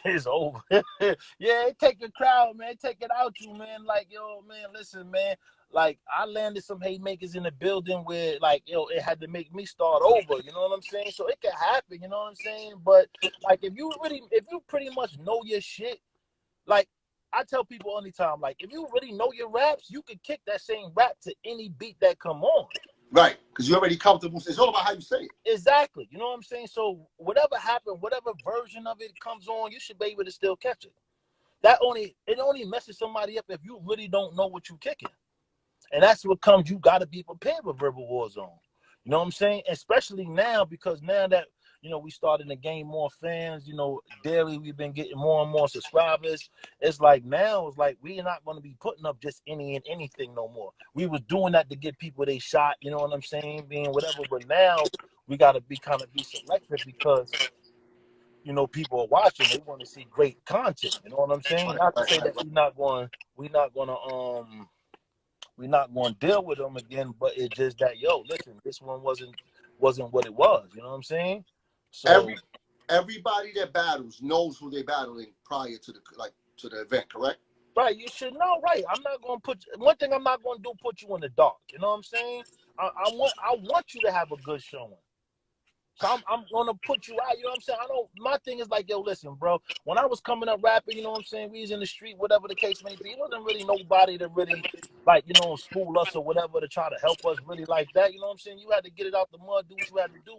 It's over. Yeah, it take a crowd, man. Take it out you, man. Like, yo, man, listen, man. Like, I landed some haymakers in the building where, like, yo, it had to make me start over. You know what I'm saying? So it can happen. You know what I'm saying? But like, if you pretty much know your shit, like I tell people all the time, like, if you really know your raps, you can kick that same rap to any beat that come on. right? Because you're already comfortable. It's all about how you say it. Exactly. You know what I'm saying? So whatever happened, whatever version of it comes on, you should be able to still catch it. It only messes somebody up if you really don't know what you're kicking. And that's what comes, you got to be prepared with Verbal Warzone. You know what I'm saying? Especially now, because now that, you know, we starting to gain more fans, you know, daily we've been getting more and more subscribers. It's like now, it's like we're not going to be putting up just any and anything no more. We was doing that to get people they shot, you know what I'm saying, being whatever. But now we got to be selective because, you know, people are watching. They want to see great content. You know what I'm saying? Not to say that we're not going to deal with them again, but it's just that, yo, listen, this one wasn't what it was. You know what I'm saying? So Everybody that battles knows who they're battling prior to the event, correct? right, you should know, right? I'm not gonna one thing I'm not gonna do, put you in the dark. You know what I'm saying? I want you to have a good showing. So I'm gonna put you out, you know what I'm saying? My thing is like, yo, listen, bro, when I was coming up rapping, you know what I'm saying, we was in the street, whatever the case may be, it wasn't really nobody to really, like, you know, school us or whatever to try to help us really like that, you know what I'm saying? You had to get it out the mud, do what you had to do.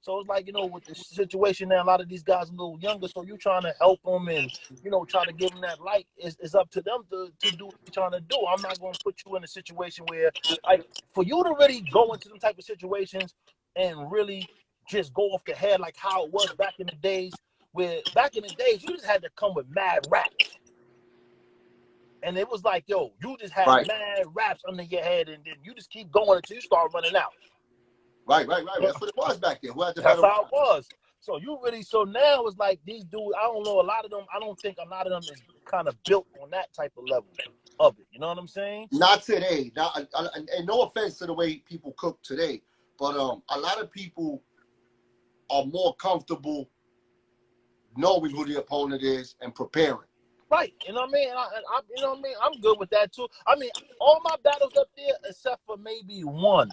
So it's like, you know, with the situation now, a lot of these guys are a little younger, so you trying to help them and, you know, try to give them that light. It's up to them to do what they're trying to do. I'm not gonna put you in a situation where, like, for you to really go into them type of situations and really just go off the head like how it was back in the days, where back in the days you just had to come with mad raps. And it was like, yo, you just had mad raps under your head and then you just keep going until you start running out. Right. That's what it was back then. That's how it was. So so now it's like these dudes, I don't know, I don't think a lot of them is kind of built on that type of level of it. You know what I'm saying? Not today. And no offense to the way people cook today, but a lot of people are more comfortable knowing who the opponent is and preparing. Right, you know what I mean? You know what I mean? I'm good with that too. I mean, all my battles up there, except for maybe one,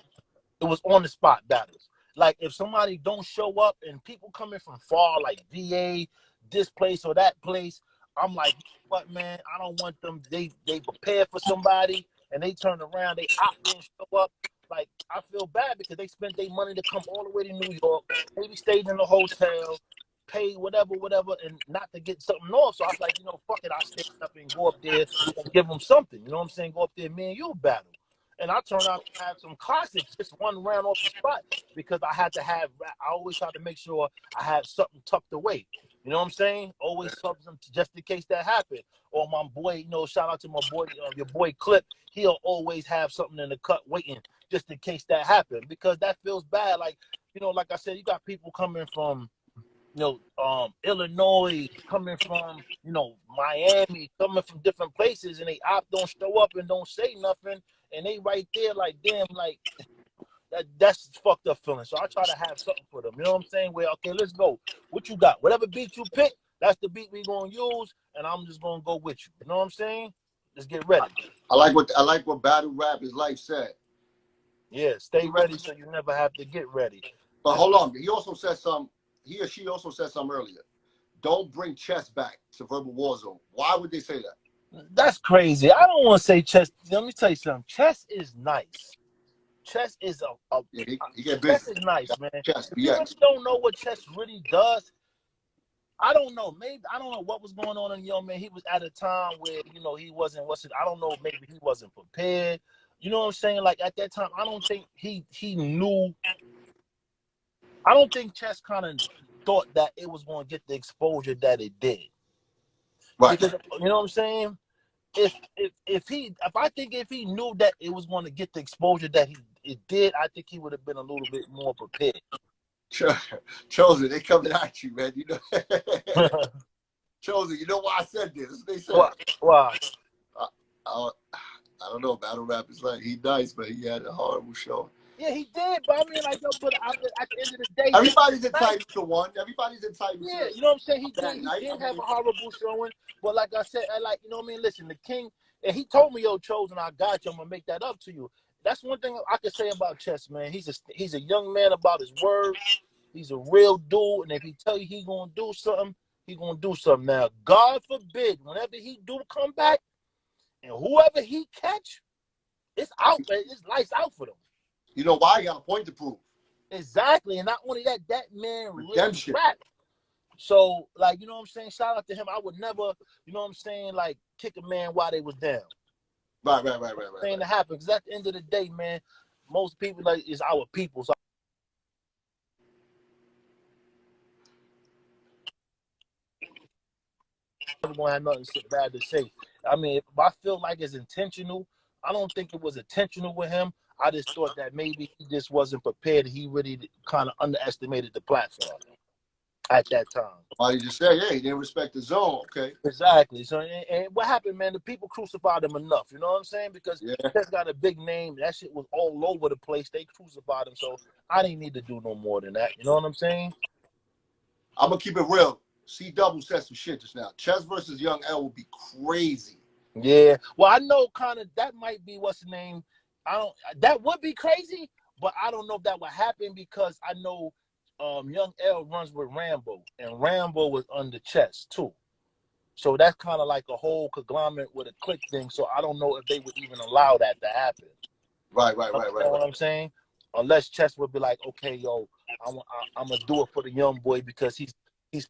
it was on the spot battles. Like if somebody don't show up and people coming from far, like VA, this place or that place, I'm like, what, man? I don't want them. They prepare for somebody and they turn around, they don't show up. Like I feel bad because they spent their money to come all the way to New York, maybe stayed in the hotel, pay whatever, and not to get something off. So I was like, you know, fuck it. I stand up and go up there and give them something. You know what I'm saying? Go up there, me and you battle. And I turned out to have some classics, just one round off the spot because I always try to make sure I have something tucked away. You know what I'm saying? Always something just in case that happened. Or my boy, you know, shout out to my boy, your boy Clip. He'll always have something in the cut waiting just in case that happened because that feels bad. Like, you know, like I said, you got people coming from, you know, Illinois, coming from, you know, Miami, coming from different places, and they don't show up and don't say nothing, and they right there like, damn, like, that's fucked up feeling. So I try to have something for them. You know what I'm saying? Where, okay, let's go. What you got? Whatever beat you pick, that's the beat we gonna use, and I'm just gonna go with you. You know what I'm saying? Let's get ready. I like what Battle Rap His Life said. Yeah, stay ready so you never have to get ready. But hold on, he also said something. He or she also said something earlier. Don't bring chess back to Verbal Warzone. Why would they say that? That's crazy. I don't want to say chess. Let me tell you something. Chess is nice. Chess is he get busy. Chess is nice, man. Chess, if you really don't know what chess really does, I don't know. Maybe I don't know what was going on in young man. He was at a time where, you know, he wasn't. I don't know. Maybe he wasn't prepared. You know what I'm saying? Like at that time, I don't think he knew. I don't think chess kind of thought that it was going to get the exposure that it did. Right. Because you know what I'm saying? If I think if he knew that it was going to get the exposure that it did, I think he would have been a little bit more prepared. Chosen, they coming at you, man. You know, Chosen. You know why I said this? They said, why? I don't know. Battle rap is like he nice, but he had a horrible show. Yeah, he did, but I mean, like, yo, but at the end of the day, Everybody's entitled to one. Everybody's entitled to. Yeah, you know what I'm saying? He that did. He night. did have a horrible showing, but like I said, like, you know what I mean. Listen, the king, and he told me, yo, Chosen, I got you. I'm gonna make that up to you. That's one thing I can say about Chess, man. He's a young man about his word. He's a real dude, and if he tell you he gonna do something, he gonna do something. Now, God forbid, whenever he do come back, and whoever he catch, it's out, man. It's lights out for them. You know why? He got a point to prove. Exactly, and not only that, that man Redemption. really rap. So, like, you know what I'm saying? Shout out to him. I would never, you know what I'm saying, like, kick a man while they was down. Right. Thing to happen. Because at the end of the day, man, most people, like, is our people. So I'm never going to have nothing bad to say. I mean, if I feel like it's intentional, I don't think it was intentional with him. I just thought that maybe he just wasn't prepared. He really kind of underestimated the platform at that time. Why you just say, yeah, he didn't respect the zone. Okay. Exactly. So, and what happened, man? The people crucified him enough. You know what I'm saying? Because he just got a big name. That shit was all over the place. They crucified him. So I didn't need to do no more than that. You know what I'm saying? I'm gonna keep it real. C-Double said some shit just now. Chess versus Young L will be crazy. Yeah. Well, I know kind of that might be what's the name. That would be crazy, but I don't know if that would happen because I know Young L runs with Rambo, and Rambo was under Chess too. So that's kind of like a whole conglomerate with a click thing. So I don't know if they would even allow that to happen. Right. You know what I'm saying? Unless Chess would be like, okay, yo, I'm gonna do it for the young boy because he's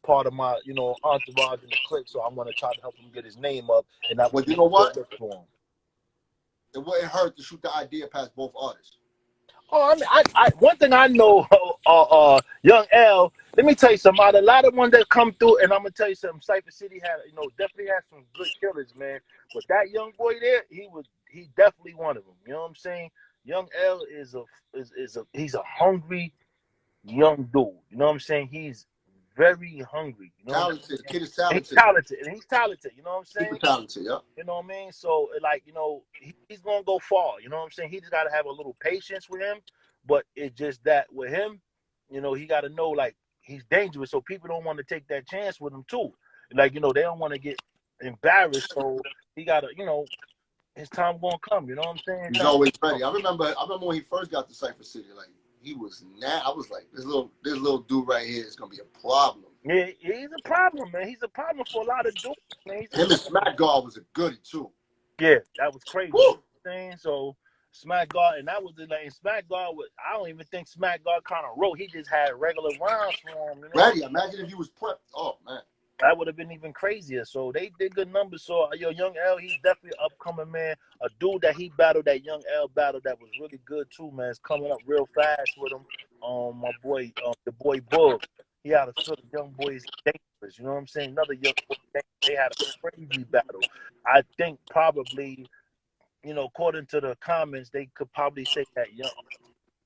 part of my, you know, entourage in the clique. So I'm gonna try to help him get his name up. And that But you know what? For him. It wouldn't hurt to shoot the idea past both artists. Oh, I mean, I one thing I know, Young L. Let me tell you something. Out of a lot of ones that come through, and I'm gonna tell you something. Cypher City had, you know, definitely had some good killers, man. But that young boy there, he definitely one of them. You know what I'm saying? Young L he's a hungry young dude. You know what I'm saying? He's very hungry. You know, Talented. The kid is talented. He's talented. You know what I'm saying? Super talented, yeah. You know what I mean? So, like, you know, he's gonna go far. You know what I'm saying? He just gotta have a little patience with him. But it's just that with him, you know, he gotta know like he's dangerous. So people don't want to take that chance with him too. Like, you know, they don't want to get embarrassed. So he gotta, you know, his time gonna come. You know what I'm saying? He's always ready. I remember when he first got to Cypher City, like he was I was like, this little dude right here is gonna be a problem. Yeah, he's a problem, man. He's a problem for a lot of dudes, man. Him and Smack God was a goodie too. Yeah, that was crazy. You know what I'm saying? So Smack God, and that was the like Smack God was. I don't even think Smack God kind of wrote. He just had regular rhymes for him. You know? Ready? Imagine if he was prepped. Oh man, that would have been even crazier. So they did good numbers. So your Young L, he's definitely an upcoming man. A dude that he battled, that Young L battle, that was really good too, man. It's coming up real fast with him. My boy, the boy Bug. He had a sort of young boy is dangerous. You know what I'm saying? Another young boy. They had a crazy battle. I think probably, you know, according to the comments, they could probably say that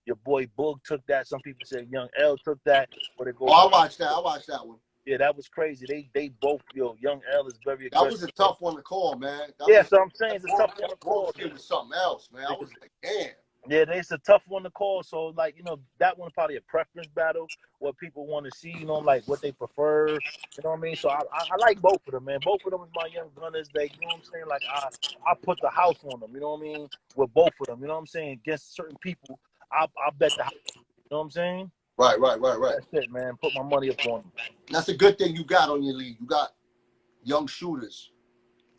your boy Boog took that. Some people say Young L took that. But it goes. I watched that one. Yeah, that was crazy. They both, Young L is very aggressive. That was a tough one to call, man. So I'm saying it's a tough one to call. It was something else, man. I was like, damn. Yeah, it's a tough one to call. So, like, you know, that one's probably a preference battle, what people want to see, you know, like what they prefer. You know what I mean? So I like both of them, man. Both of them is my young gunners. They, you know what I'm saying? Like, I put the house on them, you know what I mean? With both of them, you know what I'm saying? Against certain people, I bet the house, you know what I'm saying? Right. That's it, man. Put my money up on them. That's a good thing you got on your league. You got young shooters.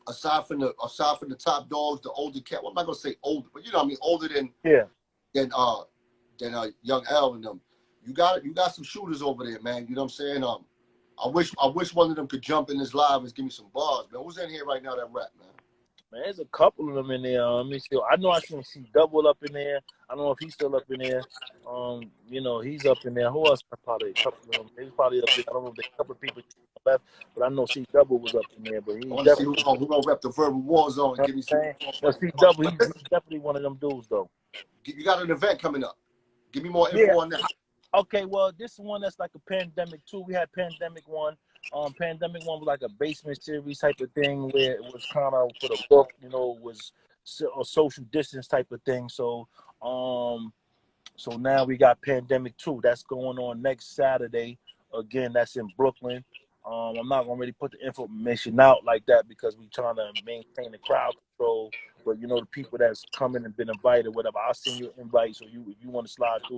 Aside from the top dogs, the older cat. What am I gonna say older? But you know what I mean, older than Young L and them. You got some shooters over there, man. You know what I'm saying? I wish one of them could jump in this live and give me some bars, man. Who's in here right now that rap, man? Man, there's a couple of them in there. Let me see. I know I seen C Double up in there. I don't know if he's still up in there. You know, he's up in there. Who else? Probably a couple of them. He's probably up there. I don't know if there's a couple of people left, but I know C Double was up in there. But he I want to see definitely. who gonna rep the verbal war zone. Give me some. But C Double, he's definitely one of them dudes, though. You got an event coming up. Give me more info Yeah. on that. Okay, well, this one that's like a Pandemic 2. We had Pandemic 1. Pandemic 1 was like a basement series type of thing where it was kind of for the book, you know, was a social distance type of thing. So, so now we got Pandemic 2. That's going on next Saturday. Again, that's in Brooklyn. I'm not gonna really put the information out like that because we're trying to maintain the crowd control. But you know, the people that's coming and been invited, whatever, I'll send you an invite. So if you want to slide through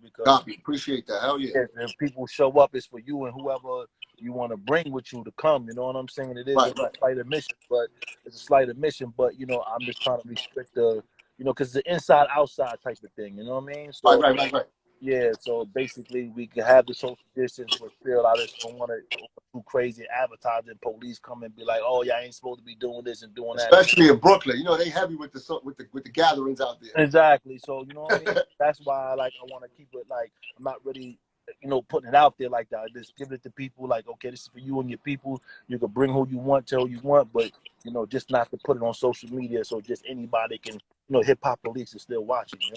because Copy. Appreciate that. Hell yeah. if people show up, it's for you and whoever you want to bring with you to come. You know what I'm saying? It is Right. a slight admission, but it's a slight admission. But you know, I'm just trying to restrict the, you know, because it's an inside outside type of thing. You know what I mean? So Right. yeah. So basically, we can have the social distance, but still, I just don't want to do crazy advertising. Police come and be like, "Oh, y'all ain't supposed to be doing this and doing that." Especially in Brooklyn, you know they heavy with the gatherings out there. Exactly. So you know what I mean. That's why I want to keep it like I'm not really, you know, putting it out there like that. I just give it to people like, okay, this is for you and your people. You can bring who you want, tell who you want, but you know, just not to put it on social media so just anybody can, you know, hip hop police is still watching. You know?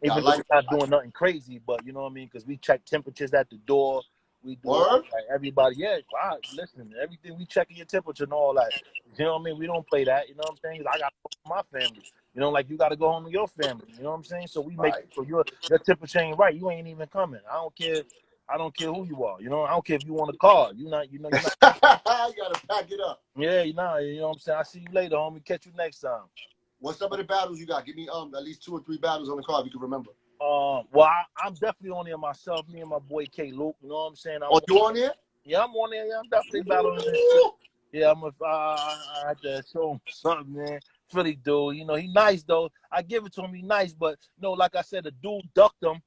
Even though we're not doing nothing crazy, but you know what I mean, because we check temperatures at the door. We do like everybody. Yeah, wow. Listen, everything we checking your temperature and all that. You know what I mean? We don't play that. You know what I'm saying? I got to go home to my family. You know, like you got to go home to your family. You know what I'm saying? So we make so your temperature ain't right. You ain't even coming. I don't care. I don't care who you are. You know, I don't care if you want a car. You're not. You know, you're not. You gotta pack it up. Yeah, you're not. You know what I'm saying? I see you later, homie. Catch you next time. What's some of the battles you got? Give me at least 2 or 3 battles on the card if you can remember. Well, I'm definitely on there myself. Me and my boy K Luke. You know what I'm saying? You on there? Yeah, I'm on there. Yeah, I'm definitely battling this shit. Yeah, I had to show him something, man. Philly dude, you know, he nice though. I give it to him, he nice, but you know, like I said, the dude ducked him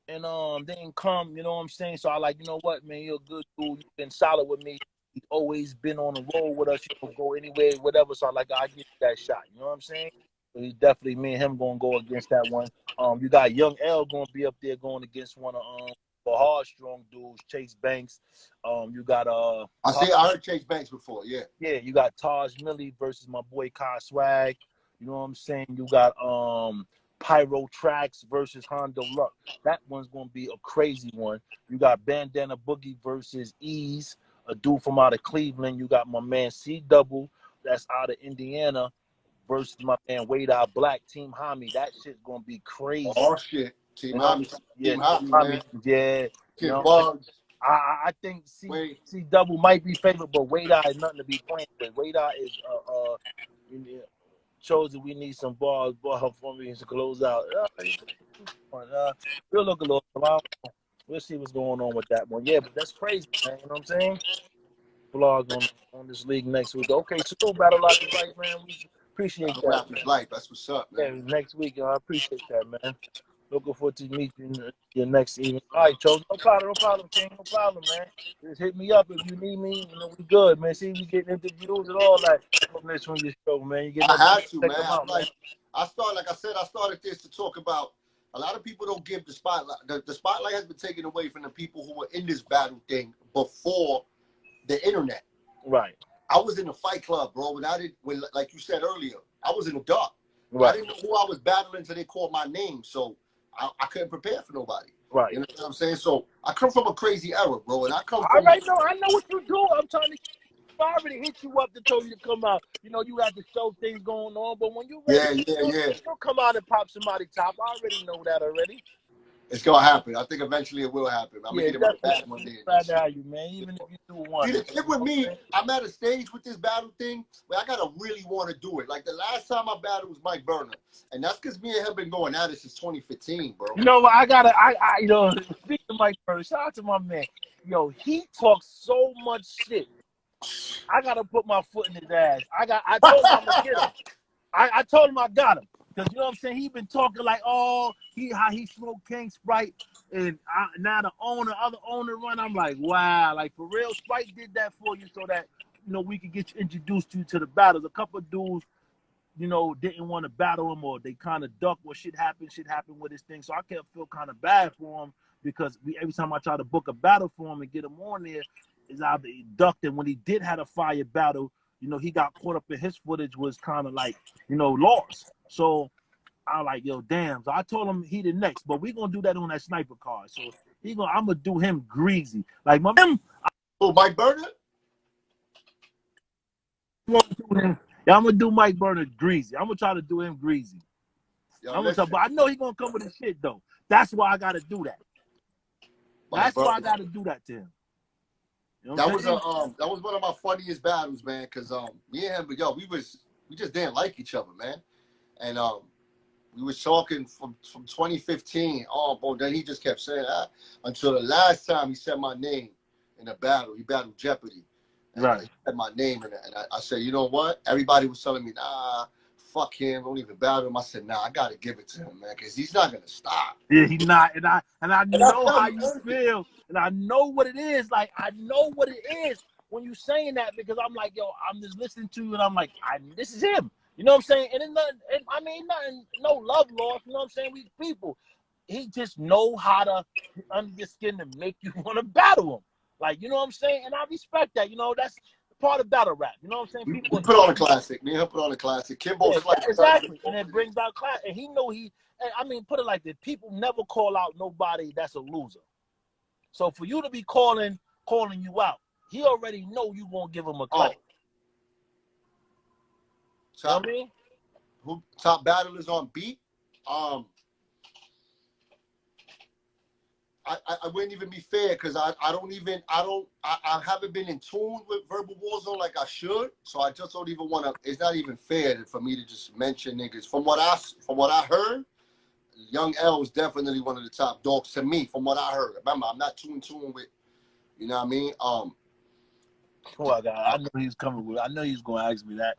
and didn't come, you know what I'm saying? So I like, you know what, man, you're a good dude. You've been solid with me. You've always been on the road with us. You can go anywhere, whatever. So I like, I give you that shot. You know what I'm saying? So he definitely, me and him gonna go against that one. You got Young L gonna be up there going against one of the hard strong dudes, Chase Banks. You got I heard Chase Banks before, yeah. Yeah, you got Taj Millie versus my boy Kai Swag. You know what I'm saying? You got Pyro Tracks versus Hondo Luck. That one's gonna be a crazy one. You got Bandana Boogie versus Ease, a dude from out of Cleveland. You got my man C Double, that's out of Indiana, versus my man Wade Out Black, Team Hami. That shit's gonna be crazy. Oh shit. Team Hami. Yeah, Team Hami, man. Yeah. You know, I think C Double might be favored, but Wade Eye is nothing to be playing with. Wade Eye is shows that we need some balls for me to close out. We'll look a little. We'll see what's going on with that one. Yeah, but that's crazy, man. You know what I'm saying? Vlog on this league next week. Okay, so BattleRapTalk is right, man. We appreciate that. Rap is life. That's what's up, man. Yeah, next week, I appreciate that, man. Looking forward to meet you in your next evening. All right, Joe. No problem, King. No problem, man. Just hit me up if you need me. You know, we good, man. See, we getting interviews and all that from this show, man. You get I had to, man. I started this to talk about. A lot of people don't give the spotlight. The spotlight has been taken away from the people who were in this battle thing before the internet. Right. I was in a fight club, bro. When like you said earlier, I was in the dark. Right. I didn't know who I was battling until they called my name. So I couldn't prepare for nobody. Right. You know what I'm saying? So I come from a crazy era, bro. And I come from... I know what you do. I'm trying to... I already hit you up to tell you to come out. You know, you have to show things going on. But when you ready, you'll come out and pop somebody top. I already know that already. It's going to happen. I think eventually it will happen. I'm going to get in my bag one day. Glad to have you, man. Even if you do one. See, the thing with me, I'm at a stage with this battle thing where I got to really want to do it. Like the last time I battled was Mike Burner. And that's because me and him have been going at it since 2015, bro. You know what? You know, speak to Mike Burner. Shout out to my man. Yo, he talks so much shit. I got to put my foot in his ass. I told him I'm going to get him. I told him I got him. Because, you know what I'm saying? He been talking like, how he smoked King Sprite. And now the other owner run. I'm like, wow. Like, for real, Sprite did that for you so that you know, we could get you introduced to the battles. A couple of dudes, you know, didn't want to battle him, or they kind of ducked. What shit happened with this thing. So I kept feel kind of bad for him, because every time I try to book a battle for him and get him on there, is either he ducked, and when he did have a fire battle, you know, he got caught up in his footage was kind of like, you know, lost. So I like, yo, damn. So I told him he the next, but we gonna do that on that sniper card. So I'm gonna do him greasy. Like my Mike Burner? Yeah, I'm gonna do Mike Burner greasy. I'm gonna try to do him greasy. Yo, but I know he's gonna come with his shit though. That's why I gotta do that. That's why I gotta do that to him. You know that was one of my funniest battles, man. Cause me and him, but yo, we just didn't like each other, man. And we was talking from 2015 on, but then he just kept saying that until the last time he said my name in a battle. He battled Jeopardy. And right. He said my name and I said, you know what? Everybody was telling me, nah, fuck him, don't even battle him. I said, nah, I gotta give it to him, man, because he's not gonna stop. Yeah, he's not, and I know how you feel, and I know what it is. Like, I know what it is when you saying that, because I'm like, yo, I'm just listening to you, and I'm like, this is him. You know what I'm saying? And it's nothing, I mean, nothing, no love lost. You know what I'm saying? We people. He just know how to under your skin to make you want to battle him. Like, you know what I'm saying? And I respect that. You know, that's part of battle rap. You know what I'm saying? People we put on a classic. Me and him put on a classic. Kimbo's like exactly, and it brings out class. And he know I mean, put it like this: people never call out nobody that's a loser. So for you to be calling you out, he already know you won't give him a clap. You know what I mean? Who top battlers on beat? I wouldn't even be fair, because I haven't been in tune with Verbal Warzone like I should, so I just don't even want to. It's not even fair for me to just mention niggas. From what I heard, Young L is definitely one of the top dogs to me. From what I heard, remember, I'm not too in tune with, you know what I mean. Oh my God, I know he's coming with. I know he's going to ask me that.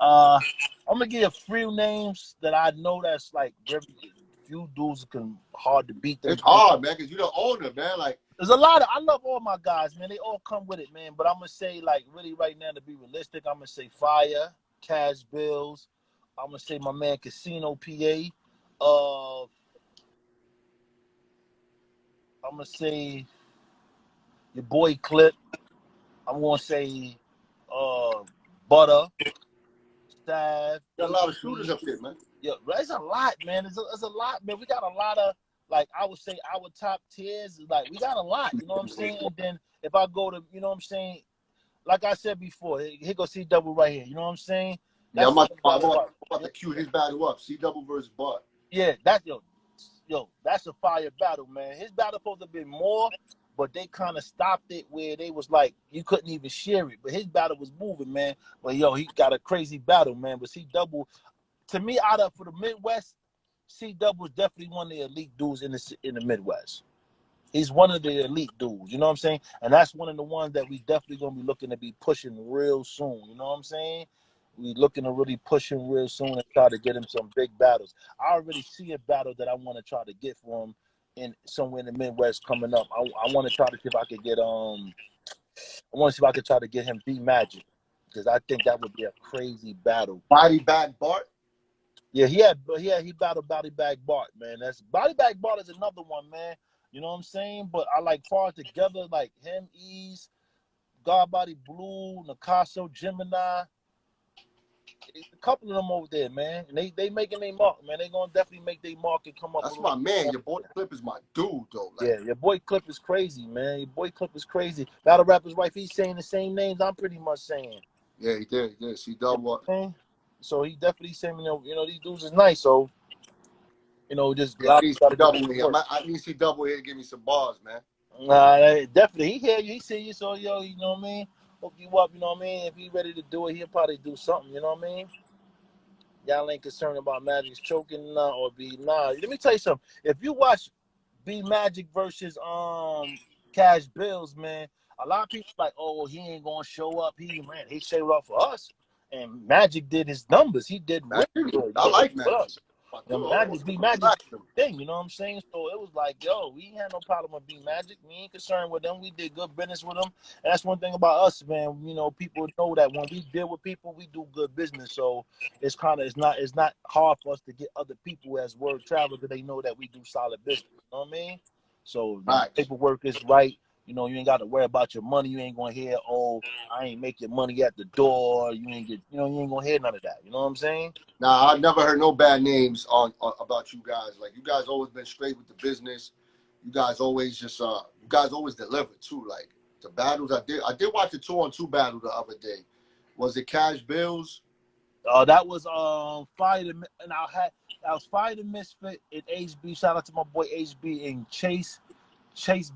I'm gonna give a few names that I know that's like very few dudes can hard to beat them. It's hard, man, because you're the owner, man. Like, there's a lot of, I love all my guys, man. They all come with it, man. But I'm gonna say, like, really right now, to be realistic, I'm gonna say Fire, Cash Bills. I'm gonna say my man Casino PA. I'm gonna say your boy Clip. I'm gonna say Butter. Staff. got a lot of shooters up there, man. Yeah, there's a lot, man. There's a lot, man. We got a lot of, like, I would say our top tiers, like, we got a lot, you know what I'm saying? And then if I go to, you know what I'm saying, like I said before, here go C Double right here, you know what I'm saying? That's I'm about to cue his battle up. C Double versus Bud. Yeah, that's yo, that's a fire battle, man. His battle supposed to be more, but they kind of stopped it where they was like, you couldn't even share it. But his battle was moving, man. But yo, he got a crazy battle, man. But C Double, to me, for the Midwest, C Double is definitely one of the elite dudes in the Midwest. He's one of the elite dudes, you know what I'm saying? And that's one of the ones that we definitely gonna be looking to be pushing real soon. You know what I'm saying? We looking to really push him real soon and try to get him some big battles. I already see a battle that I want to try to get for him in somewhere in the Midwest coming up. I want to try to see if I could get I want to see if I could try to get him B Magic, because I think that would be a crazy battle. Body Bag Bart. Yeah, he battled Body Bag Bart, man. That's Body Bag Bart is another one, man. You know what I'm saying? But I like far together, like him, Ease, Godbody Blue, Nakaso, Gemini. A couple of them over there, man. And they making their mark, man. They gonna definitely make their mark and come up. That's my man. Your boy Clip is my dude, though. Like, yeah, your boy Clip is crazy, man. Your boy Clip is crazy. Battle Rapper's wife, he's saying the same names I'm pretty much saying. Yeah, he did. Yeah, C Double. So he definitely saying, you know, these dudes is nice. So, you know, just I need C Double here. I need C Double here to give me some bars, man. Definitely. He hear you, he see you, so yo, you know what I mean? Hook you up, you know what I mean? If he ready to do it, he'll probably do something, you know what I mean? Y'all ain't concerned about Magic's choking or be Let me tell you something. If you watch B Magic versus Cash Bills, man, a lot of people like, oh, he ain't gonna show up. He showed up for us. And Magic did his numbers. He did really good. I like Magic. B Magic, thing, you know what I'm saying? So it was like, yo, we ain't had no problem with B-Magic. We ain't concerned with them. We did good business with them. And that's one thing about us, man. You know, people know that when we deal with people, we do good business. So it's not hard for us to get other people as word travel because they know that we do solid business. You know what I mean? So the paperwork is right. You know, you ain't got to worry about your money. You ain't gonna hear, oh, I ain't making money at the door. You ain't gonna hear none of that. You know what I'm saying? Nah, I've never heard no bad names on about you guys. Like, you guys always been straight with the business. You guys always deliver too. Like the battles I did watch the 2-on-2 battle the other day. Was it Cash Bills? That was Fire the, and I was Fire the Misfit and HB. Shout out to my boy HB and Chase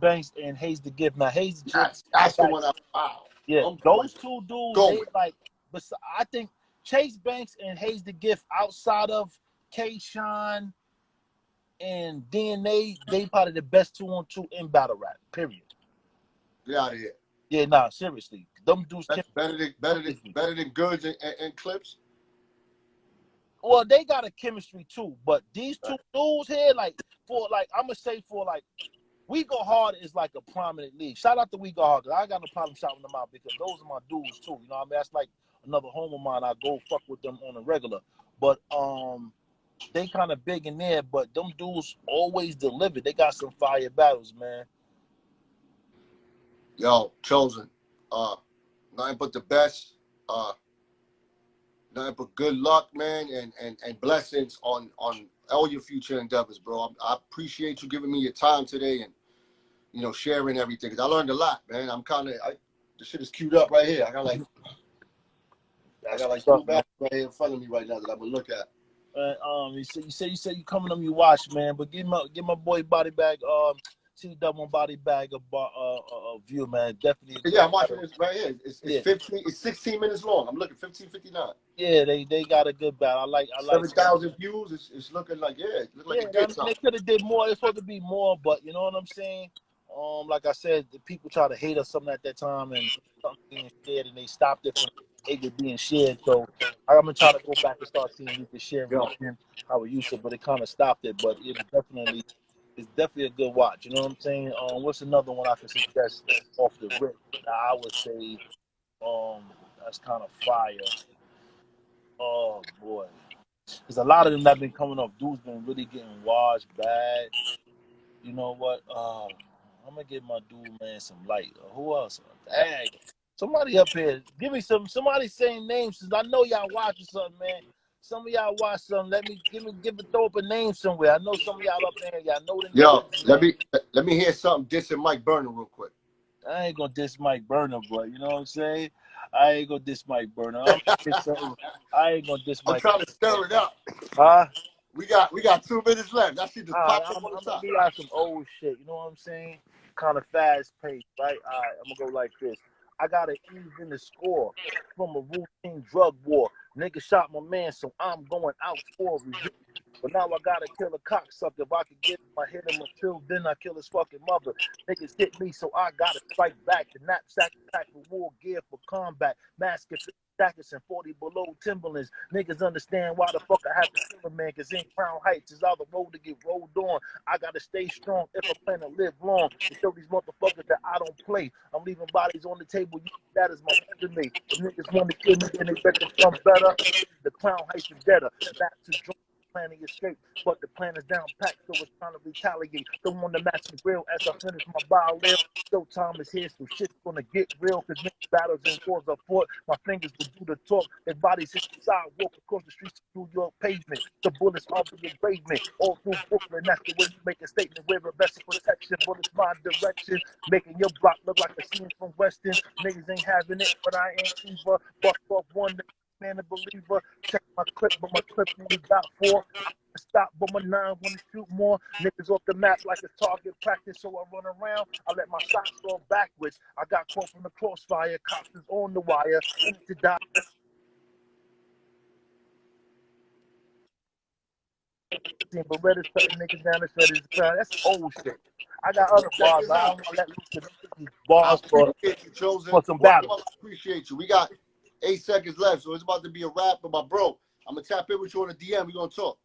Banks and Hayes the Gift. Now Hayes the Gift, that's the one I found. Yeah, those two dudes, they like. But I think Chase Banks and Hayes the Gift, outside of K-Shine and DNA, they probably the best 2-on-2 in battle rap. Period. Get out of here. Yeah, nah, seriously, them dudes. That's better than Goods and Clips. Well, they got a chemistry too, but these two dudes here, I'm gonna say We Go Hard is like a prominent league. Shout out to We Go Hard, because I ain't got no problem shouting them out because those are my dudes too. You know what I mean? That's like another home of mine. I go fuck with them on a regular. But they kind of big in there, but them dudes always deliver. They got some fire battles, man. Yo, Chosen. Nothing but the best. Nothing but good luck, man, and blessings on all your future endeavors, bro. I appreciate you giving me your time today and, you know, sharing everything. Cause I learned a lot, man. The shit is queued up right here. I got like two battles right here in front of me right now that I'm gonna look at. You say you coming on, you watch, man. But give my boy Body Bag, C-Double Body Bag a view, man. Definitely. Yeah, I'm watching this right here. It's 16 minutes long. I'm looking 15:59. Yeah, they got a good battle. I like 7,000 views. It's looking like it looked like they could have did more. It's supposed to be more, but you know what I'm saying. Like I said, the people try to hate us something at that time and something being shared, and they stopped it from it being shared. So I'm gonna try to go back and start seeing we can share again how we used to, but it kind of stopped it. But it's definitely a good watch. You know what I'm saying? What's another one I can suggest off the rip? I would say that's kind of fire. Oh boy, there's a lot of them that been coming up. Dudes been really getting washed bad. You know what? I'm gonna give my dude, man, some light. Who else? Dang, somebody up here, give me somebody saying names, since I know y'all watching something, man. Some of y'all watch something. Throw up a name somewhere. I know some of y'all up there. Y'all know the names. Yo, let me hear something dissing Mike Burner real quick. I ain't gonna diss Mike Burner, but you know what I'm saying? I ain't gonna diss Mike Burner. I ain't gonna diss Mike. I'm trying to stir it up. Huh? We got 2 minutes left. That shit just popped up on the top. I'm gonna be like some old shit. You know what I'm saying? Kind of fast paced, right? All right, I'm gonna go like this. I gotta ease in the score from a routine drug war. Nigga shot my man, so I'm going out for a review. But now I gotta kill a cocksucker. If I could get him, I hit him until then I kill his fucking mother. Niggas hit me, so I gotta strike back. The knapsack packed with war gear for combat. Mask and jackets and 40 below Timberlands. Niggas understand why the fuck I have to kill a man, cause in Crown Heights is all the road to get rolled on. I gotta stay strong if I plan to live long. To show these motherfuckers that I don't play. I'm leaving bodies on the table. That is my resume. If niggas want to kill me, then they better come better. The Crown Heights is better. Back to drunk. Planning escape, but the plan is down packed, so it's trying to retaliate. Don't want to match the grill as I finish my violin. Showtime is here, so shit's gonna get real, cause many battles and wars are fought. My fingers will do the talk. Their bodies hit the sidewalk across the streets of New York pavement. The bullets off the engravement, all through Brooklyn. That's the way you make a statement. Wear a vest of protection, bullets my direction, making your block look like a scene from Weston. Niggas ain't having it, but I ain't either. Bust off one. Man, a believer. Check my clip, but my clip only got 4. Stop, but my 9 want to shoot more. Niggas off the map like a target practice, so I run around. I let my shots fall backwards. I got caught from the crossfire. Cops is on the wire. To die. Berettas cutting niggas down the shredders. That's old shit. I got other bars. I don't want to let loose bars for some battle. I appreciate you. We got 8 seconds left, so it's about to be a wrap. But my bro, I'm gonna tap in with you on the DM. We're gonna talk.